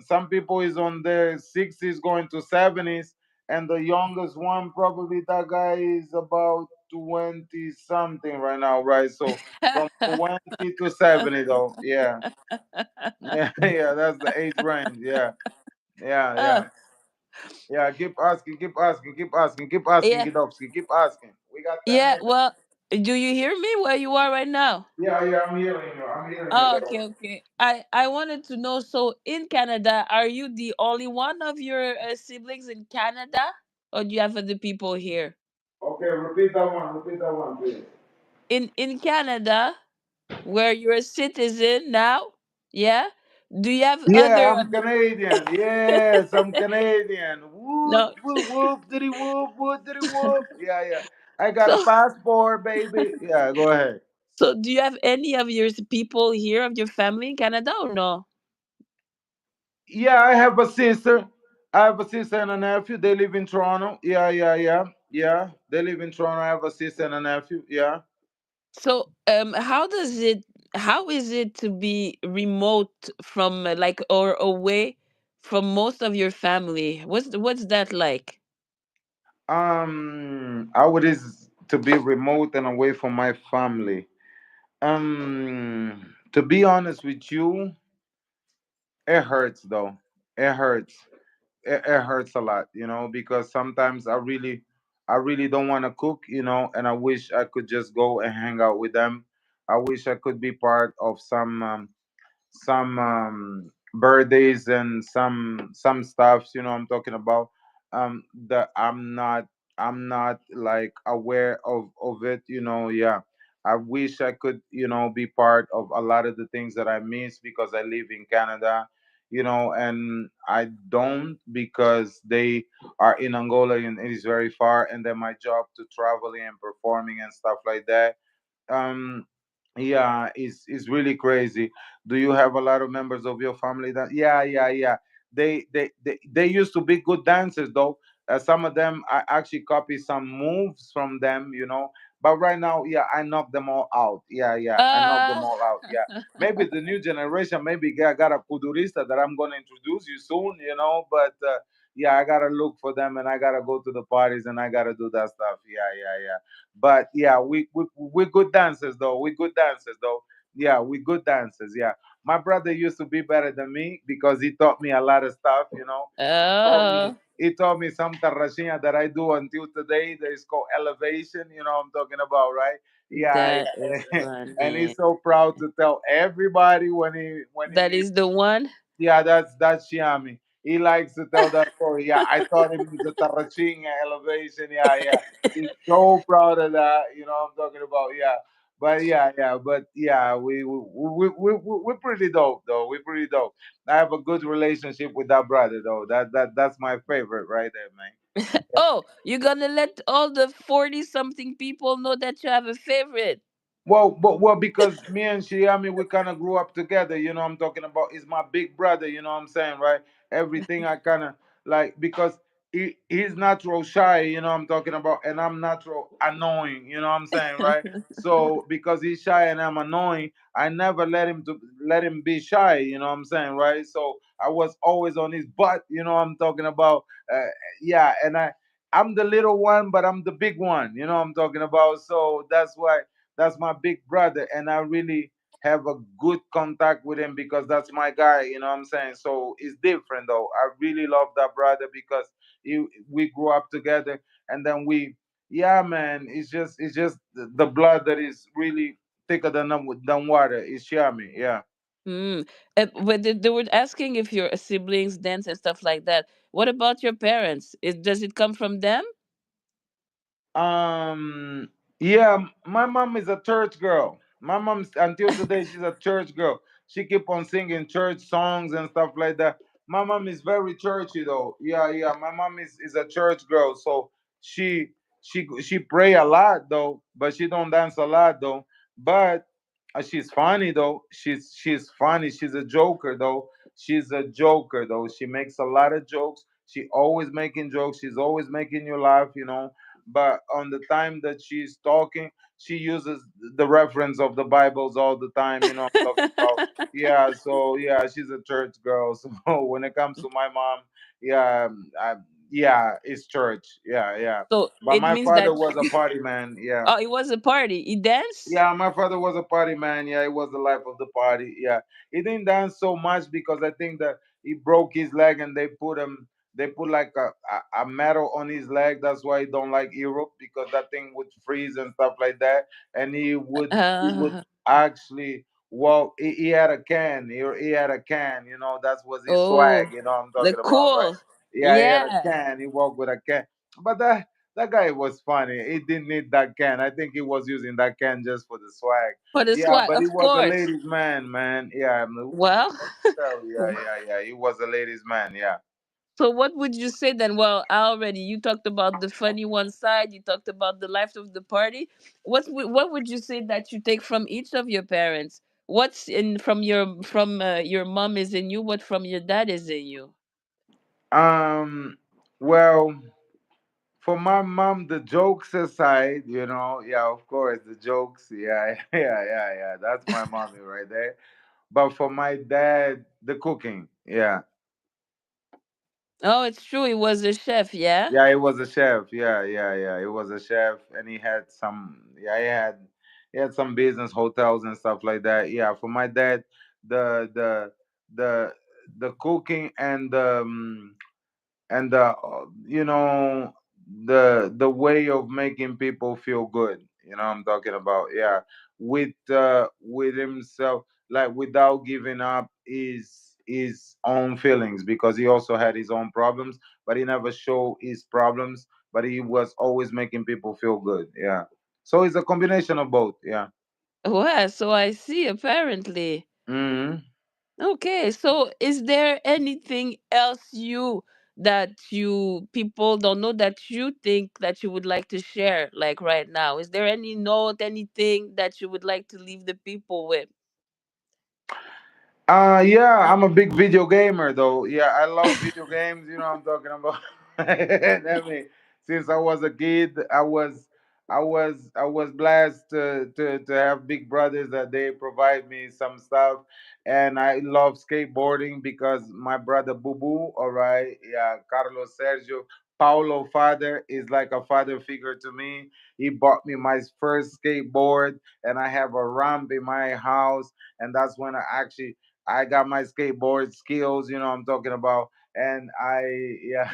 some people is on their 60s going to 70s, and the youngest one probably that guy is about 20 something right now, right? So from 20 to 70 though. Yeah. Yeah, yeah, that's the age range. Yeah. Yeah, Oh, yeah. Yeah, keep asking, keep asking, keep asking, keep asking, yeah, Gidovsky, keep asking. We got 10 yeah. minutes. Well, do you hear me where you are right now? Yeah, yeah, I'm hearing you. I'm hearing you Oh, though. okay, okay. I wanted to know. So, in Canada, are you the only one of your siblings in Canada, or do you have other people here? Okay, repeat that one, please. In Canada, where you're a citizen now, yeah. Do you have Yeah, other? I'm Canadian. Yes, I'm Canadian. Whoop, No. whoop, whoop, diddy whoop, whoop, diddy whoop. Yeah, yeah. I got a So, passport, baby. Yeah, go ahead. so do you have any of your people here of your family in Canada or no? Yeah, I have a sister. I have a sister and a nephew. They live in Toronto. Yeah, yeah, yeah. Yeah, they live in Toronto. I have a sister and a nephew. Yeah. So, how is it to be remote from like or away from most of your family? What's that like? How it is to be remote and away from my family. To be honest with you, it hurts though. It hurts. It hurts a lot, because sometimes I really don't want to cook, and I wish I could just go and hang out with them. I wish I could be part of some birthdays and some stuffs, I'm talking about, that I'm not like aware of it, yeah. I wish I could, be part of a lot of the things that I miss because I live in Canada, and I don't because they are in Angola and it is very far, and then my job to traveling and performing and stuff like that. Um yeah, it's really crazy. Do you have a lot of members of your family that? Yeah, yeah, yeah. They used to be good dancers though. Some of them I actually copy some moves from them, but right now, yeah, I knocked them all out. Yeah, yeah, I knocked them Uh all out. Yeah. Maybe the new generation, maybe I got a kudurista that I'm going to introduce you soon, but yeah, I gotta look for them, and I gotta go to the parties, and I gotta do that stuff. Yeah, yeah, yeah. But yeah, we're good dancers though. We're good dancers though. Yeah, we good dancers. Yeah. My brother used to be better than me because he taught me a lot of stuff. oh, He taught me some tarrashinha that I do until today. That is called elevation. You know what I'm talking about, right? Yeah, that yeah. is And funny. he's so proud to tell everybody when he That meets. is the one. Yeah, that's Shiami. He likes to tell that story. Yeah, I taught him the Taraching elevation. Yeah, yeah. He's so proud of that. You know what I'm talking about. Yeah. But yeah, yeah, but yeah, we're pretty dope though. We're pretty dope. I have a good relationship with that brother though. That's my favorite right there, man. Oh, you're gonna let all the 40 something people know that you have a favorite. Well, because me and Shiami, we kind of grew up together. You know what I'm talking about? He's my big brother. You know what I'm saying, right? Everything I kind of like because he's natural shy, you know I'm talking about, and I'm natural annoying, you know what I'm saying, right? So because he's shy and I'm annoying, I never let him be shy, you know what I'm saying, right? So I was always on his butt, you know what I'm talking about. uh, yeah, and I'm the little one, but I'm the big one, you know what I'm talking about. So that's why that's my big brother, and I really have a good contact with him because that's my guy, you know what I'm saying. So it's different though. I really love that brother because we grew up together, and then yeah, man, it's just the blood that is really thicker than water. It's yummy, yeah. Mm. But they were asking if your siblings dance and stuff like that. What about your parents? Does it come from them? Um, yeah, my mom is a church girl. My mom, until today, she's a church girl. She keep on singing church songs and stuff like that. My mom is very churchy though. Yeah, yeah. My mom is a church girl, so she she pray a lot though, but she don't dance a lot though. But she's funny though. She's funny. She's a joker though. She's a joker though. She makes a lot of jokes. She always making jokes. She's always making you laugh. You know, but on the time that she's talking, she uses the reference of the Bibles all the time. You know, I'm talking about. Yeah, so yeah, she's a church girl. So when it comes to my mom, yeah, yeah, it's church. Yeah, yeah. So But it my means father that was a party man. Yeah. oh, it was a party. He danced. Yeah, my father was a party man. Yeah, he was the life of the party. Yeah, he didn't dance so much because I think that he broke his leg and they put like a metal on his leg. That's why he don't like Europe because that thing would freeze and stuff like that. And he would Uh, actually walk. He had a can. He had a can. You know, that was his oh, swag. You know what I'm the talking about, right? cool. Yeah, he had a Yeah, can. He walked with a can. But that guy was funny. He didn't need that can. I think he was using that can just for the swag. for the Yeah, swag, but he of was a course. ladies' man, man. Yeah, Well, what to tell you? Yeah, yeah, yeah. He was a ladies' man. Yeah. so what would you say then? Well, already you talked about the funny one side. You talked about the life of the party. What would you say that you take from each of your parents? What's in from your mom is in you? What from your dad is in you? Um. Well, for my mom, the jokes aside, yeah, of course, the jokes. Yeah, yeah, yeah, yeah. That's my mommy right there. But for my dad, the cooking. Yeah. Oh, it's true. He was a chef. Yeah. Yeah, he was a chef. Yeah, yeah, yeah. He was a chef, and he had some. Yeah, he had some business hotels and stuff like that. Yeah, for my dad, the the the the cooking and the way of making people feel good. You know what I'm talking about. Yeah, with himself, like without giving up his own feelings, because he also had his own problems, but he never showed his problems, but he was always making people feel good. Yeah, so it's a combination of both. Yeah. Well, so I see. Apparently. Hmm. Okay, so is there anything else that you people don't know that you think that you would like to share like right now? Is there any note, anything that you would like to leave the people with? Yeah, I'm a big video gamer though. Yeah, I love video games, you know what I'm talking about. I mean, since I was a kid, I was blessed to have big brothers that they provide me some stuff, and I love skateboarding because my brother Boo Boo, all right, yeah, Carlos Sergio Paulo father is like a father figure to me. He bought me my first skateboard, and I have a ramp in my house, and that's when I got my skateboard skills, you know what I'm talking about. And yeah,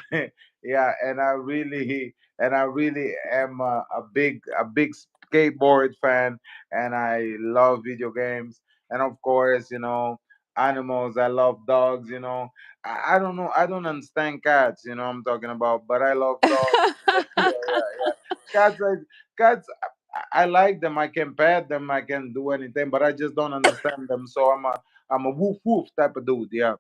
yeah, and I really am a big skateboard fan, and I love video games, and of course, animals. I love dogs. I don't know. I don't understand cats. You know what I'm talking about, but I love dogs. Yeah, yeah, yeah. Cats, cats. I like them. I can pet them. I can do anything, but I just don't understand them. So I'm a woof woof type of dude. Yeah.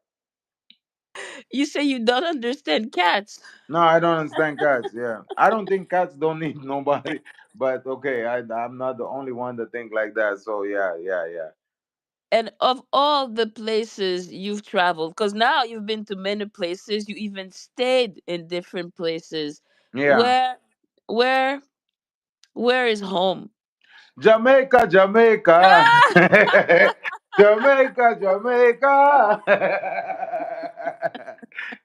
You say you don't understand cats. No, I don't understand cats. Yeah. I don't think cats don't need nobody. But okay, I'm not the only one that think like that. So yeah, yeah, yeah. And of all the places you've traveled, because now you've been to many places, you even stayed in different places. Yeah. Where, where, where is home? Jamaica, Jamaica. Jamaica, Jamaica.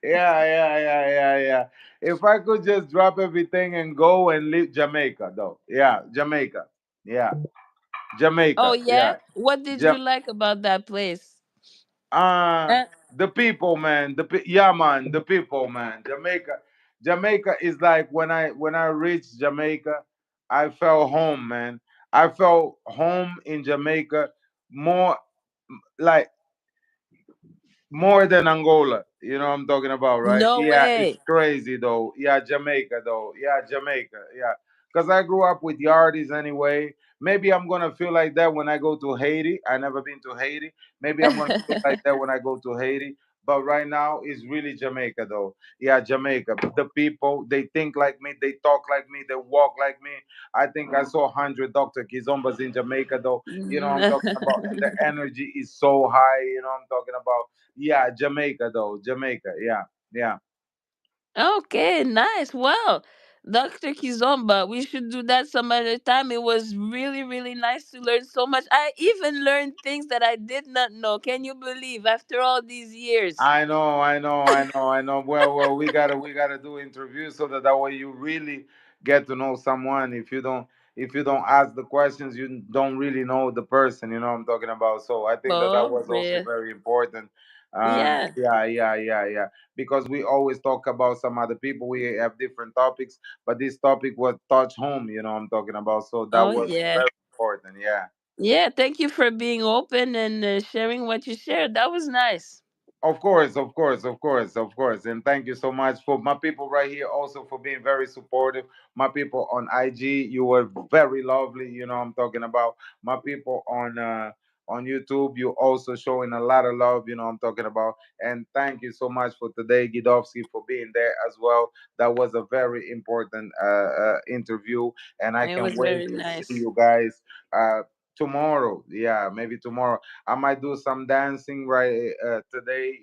Yeah. If I could just drop everything and go and leave Jamaica, though. Yeah, Jamaica. Yeah, Oh Jamaica. yeah, Yeah. what did you Ja- like about that place? uh, Eh, the people, man. Yeah, man. The people, man. Jamaica. Jamaica is like when I reached Jamaica, I felt home, man. I felt home in Jamaica more like more than Angola. You know what I'm talking about, right? no Yeah, it's way. crazy though. Yeah, Jamaica though. Yeah, Jamaica. Yeah. Because I grew up with Yardies anyway. Maybe I'm gonna feel like that when I go to Haiti. I never been to Haiti. Maybe I'm gonna feel like that when I go to Haiti. But right now it's really Jamaica though. Yeah, Jamaica. The people, they think like me, they talk like me, they walk like me. I think I saw 100 Dr. Kizombas in Jamaica though. You know what I'm talking about? And the energy is so high, you know what I'm talking about? Yeah, Jamaica though. Jamaica. Yeah. Yeah. Okay, nice. Well, Dr. Kizomba, we should do that some other time. It was really, really nice to learn so much. I even learned things that I did not know. Can you believe after all these years? I know. Well, we gotta do interviews so that way you really get to know someone. If you don't ask the questions, you don't really know the person. You know what I'm talking about. So I think that Oh, was also real. very important. Yeah. Yeah. Because we always talk about some other people. We have different topics, but this topic was touch home. You know what I'm talking about. So that Oh, was yeah. very important. Yeah. Yeah. Thank you for being open and sharing what you shared. That was nice. Of course. And thank you so much for my people right here also for being very supportive. My people on IG, you were very lovely. You know what I'm talking about. My people on YouTube, you also showing a lot of love. You know what I'm talking about. And thank you so much for today, Gidovsky, for being there as well. That was a very important interview, and I It can't was wait very to see nice. you guys tomorrow. Yeah, maybe tomorrow. I might do some dancing right today,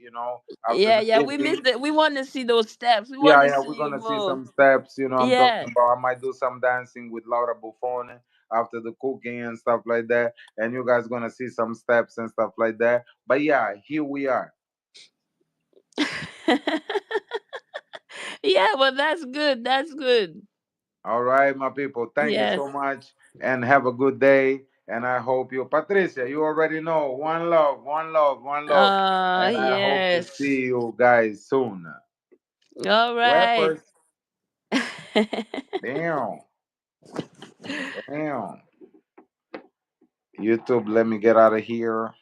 after Yeah, the yeah. We cooking. missed it. We want to see those steps. We want Yeah, to yeah, see we're you gonna see move. some steps, I'm Yeah. talking about. I might do some dancing with Laura Buffone after the cooking and stuff like that. And you guys gonna see some steps and stuff like that. But yeah, here we are. Yeah, well, that's good. That's good. All right, my people. Thank you Yes. so much and have a good day. And I hope you, Patricia, you already know. One love, one love, one love. And I hope to Yes. see you guys soon. All right. Weapons. Damn. Damn. YouTube, let me get out of here.